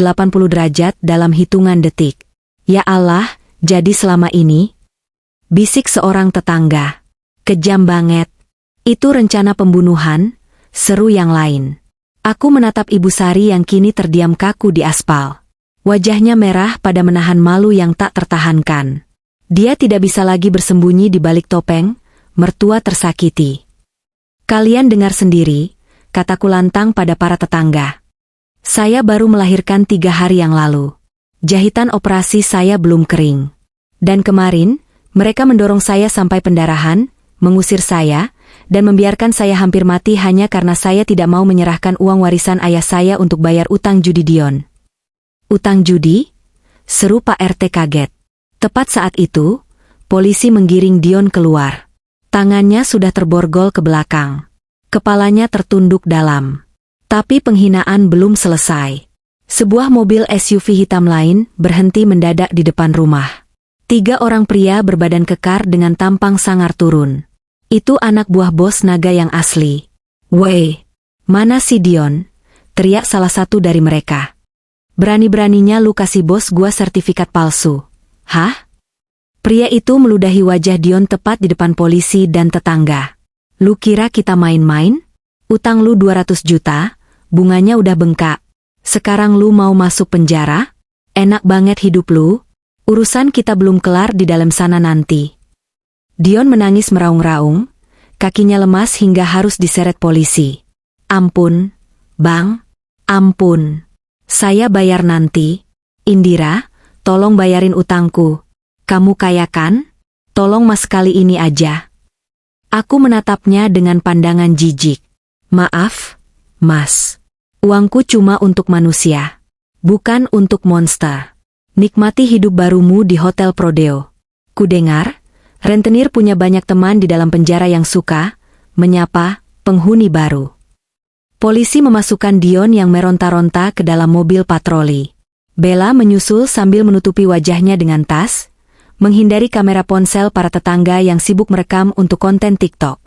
derajat dalam hitungan detik. "Ya Allah, jadi selama ini?" bisik seorang tetangga. "Kejam banget. Itu rencana pembunuhan," seru yang lain. Aku menatap Ibu Sari yang kini terdiam kaku di aspal. Wajahnya merah pada menahan malu yang tak tertahankan. Dia tidak bisa lagi bersembunyi di balik topeng, mertua tersakiti. "Kalian dengar sendiri," kataku lantang pada para tetangga. "Saya baru melahirkan 3 hari yang lalu. Jahitan operasi saya belum kering. Dan kemarin, mereka mendorong saya sampai pendarahan, mengusir saya, dan membiarkan saya hampir mati hanya karena saya tidak mau menyerahkan uang warisan ayah saya untuk bayar utang judi Dion." "Utang judi?" seru Pak RT kaget. Tepat saat itu, polisi menggiring Dion keluar. Tangannya sudah terborgol ke belakang. Kepalanya tertunduk dalam. Tapi penghinaan belum selesai. Sebuah mobil SUV hitam lain berhenti mendadak di depan rumah. 3 orang pria berbadan kekar dengan tampang sangar turun. Itu anak buah bos naga yang asli. "Weh, mana si Dion?" teriak salah satu dari mereka. "Berani-beraninya lu kasih bos gua sertifikat palsu." "Hah?" Pria itu meludahi wajah Dion tepat di depan polisi dan tetangga. "Lu kira kita main-main? Utang lu 200 juta, bunganya udah bengkak. Sekarang lu mau masuk penjara? Enak banget hidup lu. Urusan kita belum kelar di dalam sana nanti." Dion menangis meraung-raung, kakinya lemas hingga harus diseret polisi. Ampun, Bang. Ampun. Saya bayar nanti. Indira, tolong bayarin utangku. Kamu kaya kan? Tolong Mas kali ini aja. Aku menatapnya dengan pandangan jijik. Maaf, Mas. Uangku cuma untuk manusia. Bukan untuk monster. Nikmati hidup barumu di Hotel Prodeo. Kudengar, rentenir punya banyak teman di dalam penjara yang suka menyapa penghuni baru. Polisi memasukkan Dion yang meronta-ronta ke dalam mobil patroli. Bella menyusul sambil menutupi wajahnya dengan tas, menghindari kamera ponsel para tetangga yang sibuk merekam untuk konten TikTok.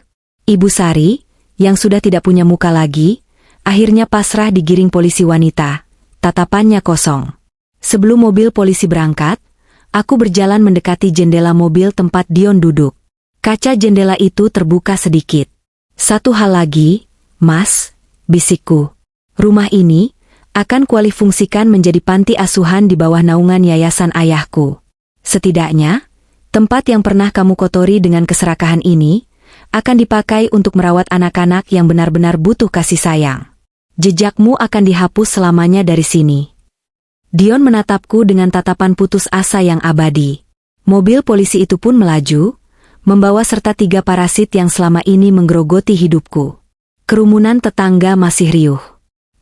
Ibu Sari, yang sudah tidak punya muka lagi, akhirnya pasrah digiring polisi wanita, tatapannya kosong. Sebelum mobil polisi berangkat, aku berjalan mendekati jendela mobil tempat Dion duduk. Kaca jendela itu terbuka sedikit. Satu hal lagi, Mas, bisikku. Rumah ini akan kualifungsikan menjadi panti asuhan di bawah naungan yayasan ayahku. Setidaknya, tempat yang pernah kamu kotori dengan keserakahan ini akan dipakai untuk merawat anak-anak yang benar-benar butuh kasih sayang. Jejakmu akan dihapus selamanya dari sini. Dion menatapku dengan tatapan putus asa yang abadi. Mobil polisi itu pun melaju, membawa serta 3 parasit yang selama ini menggerogoti hidupku. Kerumunan tetangga masih riuh.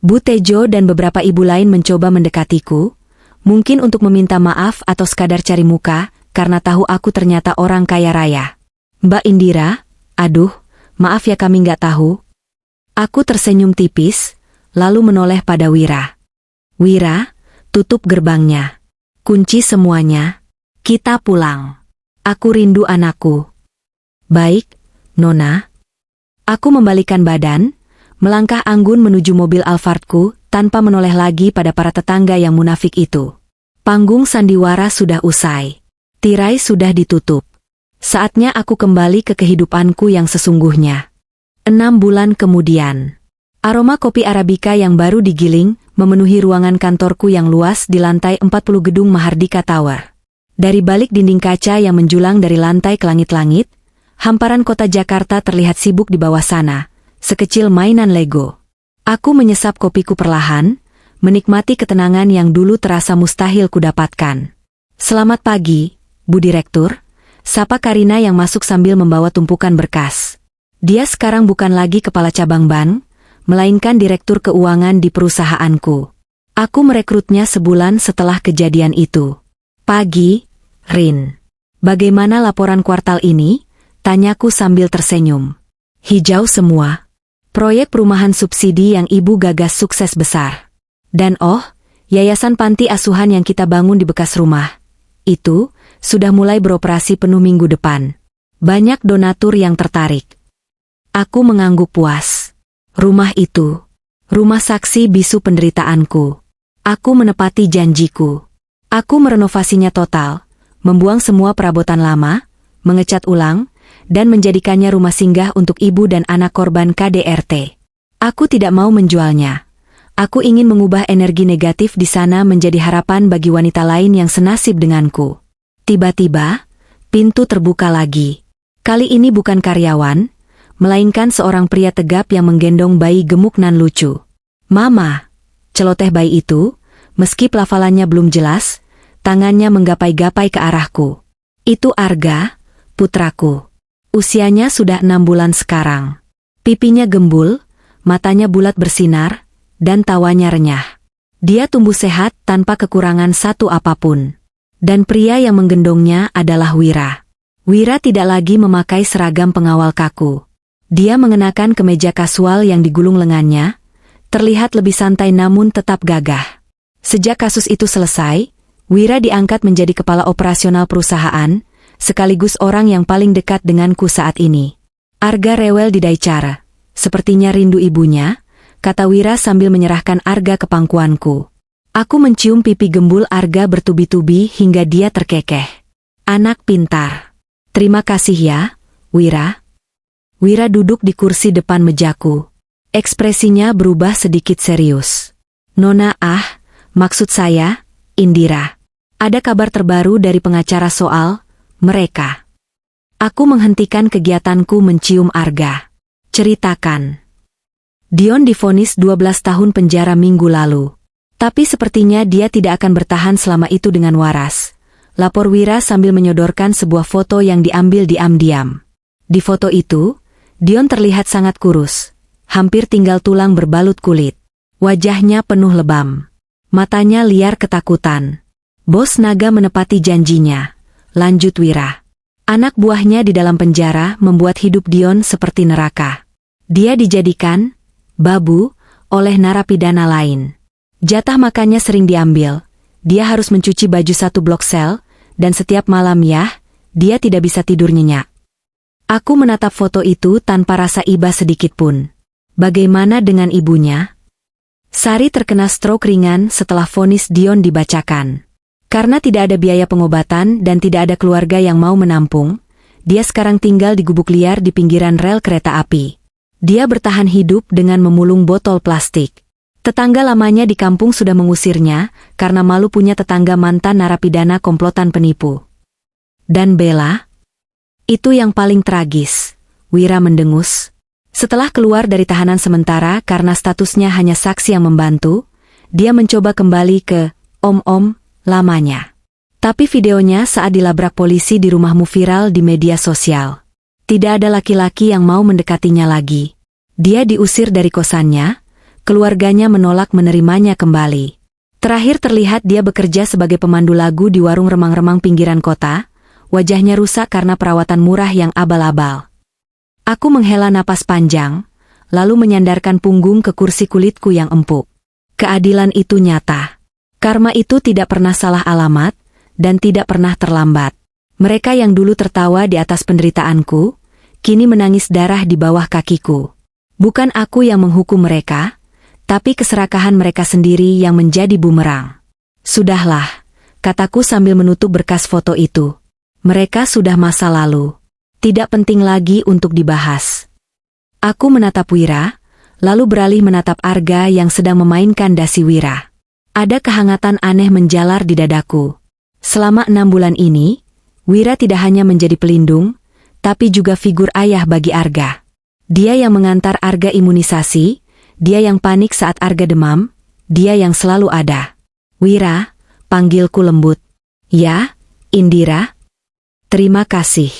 Bu Tejo dan beberapa ibu lain mencoba mendekatiku, mungkin untuk meminta maaf atau sekadar cari muka, karena tahu aku ternyata orang kaya raya. Mbak Indira, aduh, maaf ya kami nggak tahu. Aku tersenyum tipis, lalu menoleh pada Wira. Wira, tutup gerbangnya. Kunci semuanya. Kita pulang. Aku rindu anakku. Baik, Nona. Aku membalikkan badan, melangkah anggun menuju mobil Alphardku, tanpa menoleh lagi pada para tetangga yang munafik itu. Panggung sandiwara sudah usai. Tirai sudah ditutup. Saatnya aku kembali ke kehidupanku yang sesungguhnya. 6 bulan kemudian. Aroma kopi Arabica yang baru digiling, memenuhi ruangan kantorku yang luas di lantai 40 gedung Mahardika Tower. Dari balik dinding kaca yang menjulang dari lantai ke langit-langit, hamparan kota Jakarta terlihat sibuk di bawah sana, sekecil mainan Lego. Aku menyesap kopiku perlahan, menikmati ketenangan yang dulu terasa mustahil kudapatkan. Selamat pagi, Bu Direktur, sapa Karina yang masuk sambil membawa tumpukan berkas. Dia sekarang bukan lagi kepala cabang bank, melainkan direktur keuangan di perusahaanku. Aku merekrutnya sebulan setelah kejadian itu. Pagi, Rin. Bagaimana laporan kuartal ini? Tanyaku sambil tersenyum. Hijau semua. Proyek perumahan subsidi yang ibu gagas sukses besar. Dan yayasan panti asuhan yang kita bangun di bekas rumah. Itu, sudah mulai beroperasi penuh minggu depan. Banyak donatur yang tertarik. Aku mengangguk puas. Rumah itu, rumah saksi bisu penderitaanku. Aku menepati janjiku. Aku merenovasinya total, membuang semua perabotan lama, mengecat ulang, dan menjadikannya rumah singgah untuk ibu dan anak korban KDRT. Aku tidak mau menjualnya. Aku ingin mengubah energi negatif di sana menjadi harapan bagi wanita lain yang senasib denganku. Tiba-tiba, pintu terbuka lagi. Kali ini bukan karyawan, melainkan seorang pria tegap yang menggendong bayi gemuk nan lucu. Mama, celoteh bayi itu, meski pelafalannya belum jelas, tangannya menggapai-gapai ke arahku. Itu Arga, putraku. Usianya sudah 6 bulan sekarang. Pipinya gembul, matanya bulat bersinar, dan tawanya renyah. Dia tumbuh sehat tanpa kekurangan satu apapun. Dan pria yang menggendongnya adalah Wira. Wira tidak lagi memakai seragam pengawal kaku. Dia mengenakan kemeja kasual yang digulung lengannya, terlihat lebih santai namun tetap gagah. Sejak kasus itu selesai, Wira diangkat menjadi kepala operasional perusahaan, sekaligus orang yang paling dekat denganku saat ini. Arga rewel di Daicara. Sepertinya rindu ibunya, kata Wira sambil menyerahkan Arga ke pangkuanku. Aku mencium pipi gembul Arga bertubi-tubi hingga dia terkekeh. Anak pintar. Terima kasih ya, Wira. Wira duduk di kursi depan mejaku. Ekspresinya berubah sedikit serius. Nona, maksud saya, Indira. Ada kabar terbaru dari pengacara soal mereka. Aku menghentikan kegiatanku mencium Arga. Ceritakan. Dion divonis 12 tahun penjara minggu lalu. Tapi sepertinya dia tidak akan bertahan selama itu dengan waras. Lapor Wira sambil menyodorkan sebuah foto yang diambil diam-diam. Di foto itu, Dion terlihat sangat kurus. Hampir tinggal tulang berbalut kulit. Wajahnya penuh lebam. Matanya liar ketakutan. Bos naga menepati janjinya. Lanjut Wira. Anak buahnya di dalam penjara membuat hidup Dion seperti neraka. Dia dijadikan babu oleh narapidana lain. Jatah makannya sering diambil. Dia harus mencuci baju satu blok sel, dan setiap malam dia tidak bisa tidur nyenyak. Aku menatap foto itu tanpa rasa iba sedikit pun. Bagaimana dengan ibunya? Sari terkena stroke ringan setelah vonis Dion dibacakan. Karena tidak ada biaya pengobatan dan tidak ada keluarga yang mau menampung, dia sekarang tinggal di gubuk liar di pinggiran rel kereta api. Dia bertahan hidup dengan memulung botol plastik. Tetangga lamanya di kampung sudah mengusirnya karena malu punya tetangga mantan narapidana komplotan penipu. Dan Bella? Itu yang paling tragis. Wira mendengus. Setelah keluar dari tahanan sementara karena statusnya hanya saksi yang membantu, dia mencoba kembali ke om-om lamanya. Tapi videonya saat dilabrak polisi di rumahmu viral di media sosial. Tidak ada laki-laki yang mau mendekatinya lagi. Dia diusir dari kosannya, keluarganya menolak menerimanya kembali. Terakhir terlihat dia bekerja sebagai pemandu lagu di warung remang-remang pinggiran kota, wajahnya rusak karena perawatan murah yang abal-abal. Aku menghela napas panjang, lalu menyandarkan punggung ke kursi kulitku yang empuk. Keadilan itu nyata. Karma itu tidak pernah salah alamat, dan tidak pernah terlambat. Mereka yang dulu tertawa di atas penderitaanku, kini menangis darah di bawah kakiku. Bukan aku yang menghukum mereka, tapi keserakahan mereka sendiri yang menjadi bumerang. Sudahlah, kataku sambil menutup berkas foto itu. Mereka sudah masa lalu. Tidak penting lagi untuk dibahas. Aku menatap Wira, lalu beralih menatap Arga yang sedang memainkan dasi Wira. Ada kehangatan aneh menjalar di dadaku. Selama 6 bulan ini, Wira tidak hanya menjadi pelindung, tapi juga figur ayah bagi Arga. Dia yang mengantar Arga imunisasi, dia yang panik saat Arga demam, dia yang selalu ada. Wira, panggilku lembut. Ya, Indira. Terima kasih.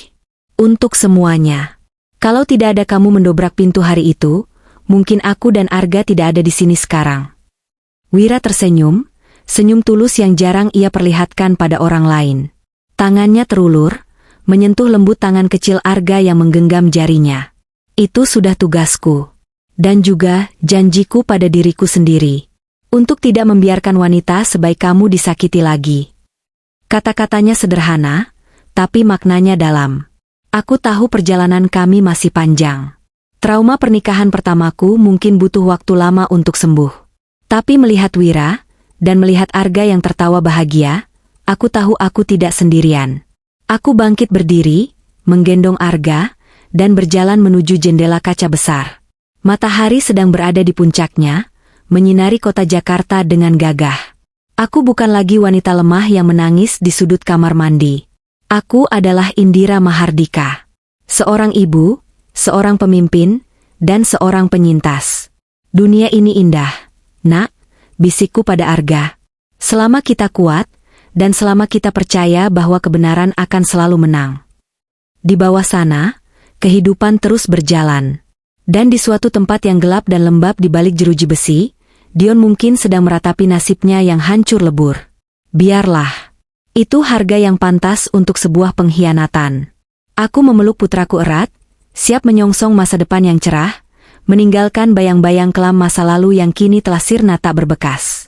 Untuk semuanya. Kalau tidak ada kamu mendobrak pintu hari itu, mungkin aku dan Arga tidak ada di sini sekarang. Wira tersenyum, senyum tulus yang jarang ia perlihatkan pada orang lain. Tangannya terulur, menyentuh lembut tangan kecil Arga yang menggenggam jarinya. Itu sudah tugasku. Dan juga janjiku pada diriku sendiri. Untuk tidak membiarkan wanita sebaik kamu disakiti lagi. Kata-katanya sederhana, tapi maknanya dalam. Aku tahu perjalanan kami masih panjang. Trauma pernikahan pertamaku mungkin butuh waktu lama untuk sembuh. Tapi melihat Wira, dan melihat Arga yang tertawa bahagia, aku tahu aku tidak sendirian. Aku bangkit berdiri, menggendong Arga, dan berjalan menuju jendela kaca besar. Matahari sedang berada di puncaknya, menyinari kota Jakarta dengan gagah. Aku bukan lagi wanita lemah yang menangis di sudut kamar mandi. Aku adalah Indira Mahardika. Seorang ibu, seorang pemimpin, dan seorang penyintas. Dunia ini indah. Nak, bisikku pada Arga. Selama kita kuat, dan selama kita percaya bahwa kebenaran akan selalu menang. Di bawah sana, kehidupan terus berjalan. Dan di suatu tempat yang gelap dan lembab di balik jeruji besi, Dion mungkin sedang meratapi nasibnya yang hancur lebur. Biarlah. Itu harga yang pantas untuk sebuah pengkhianatan. Aku memeluk putraku erat, siap menyongsong masa depan yang cerah, meninggalkan bayang-bayang kelam masa lalu yang kini telah sirna tak berbekas.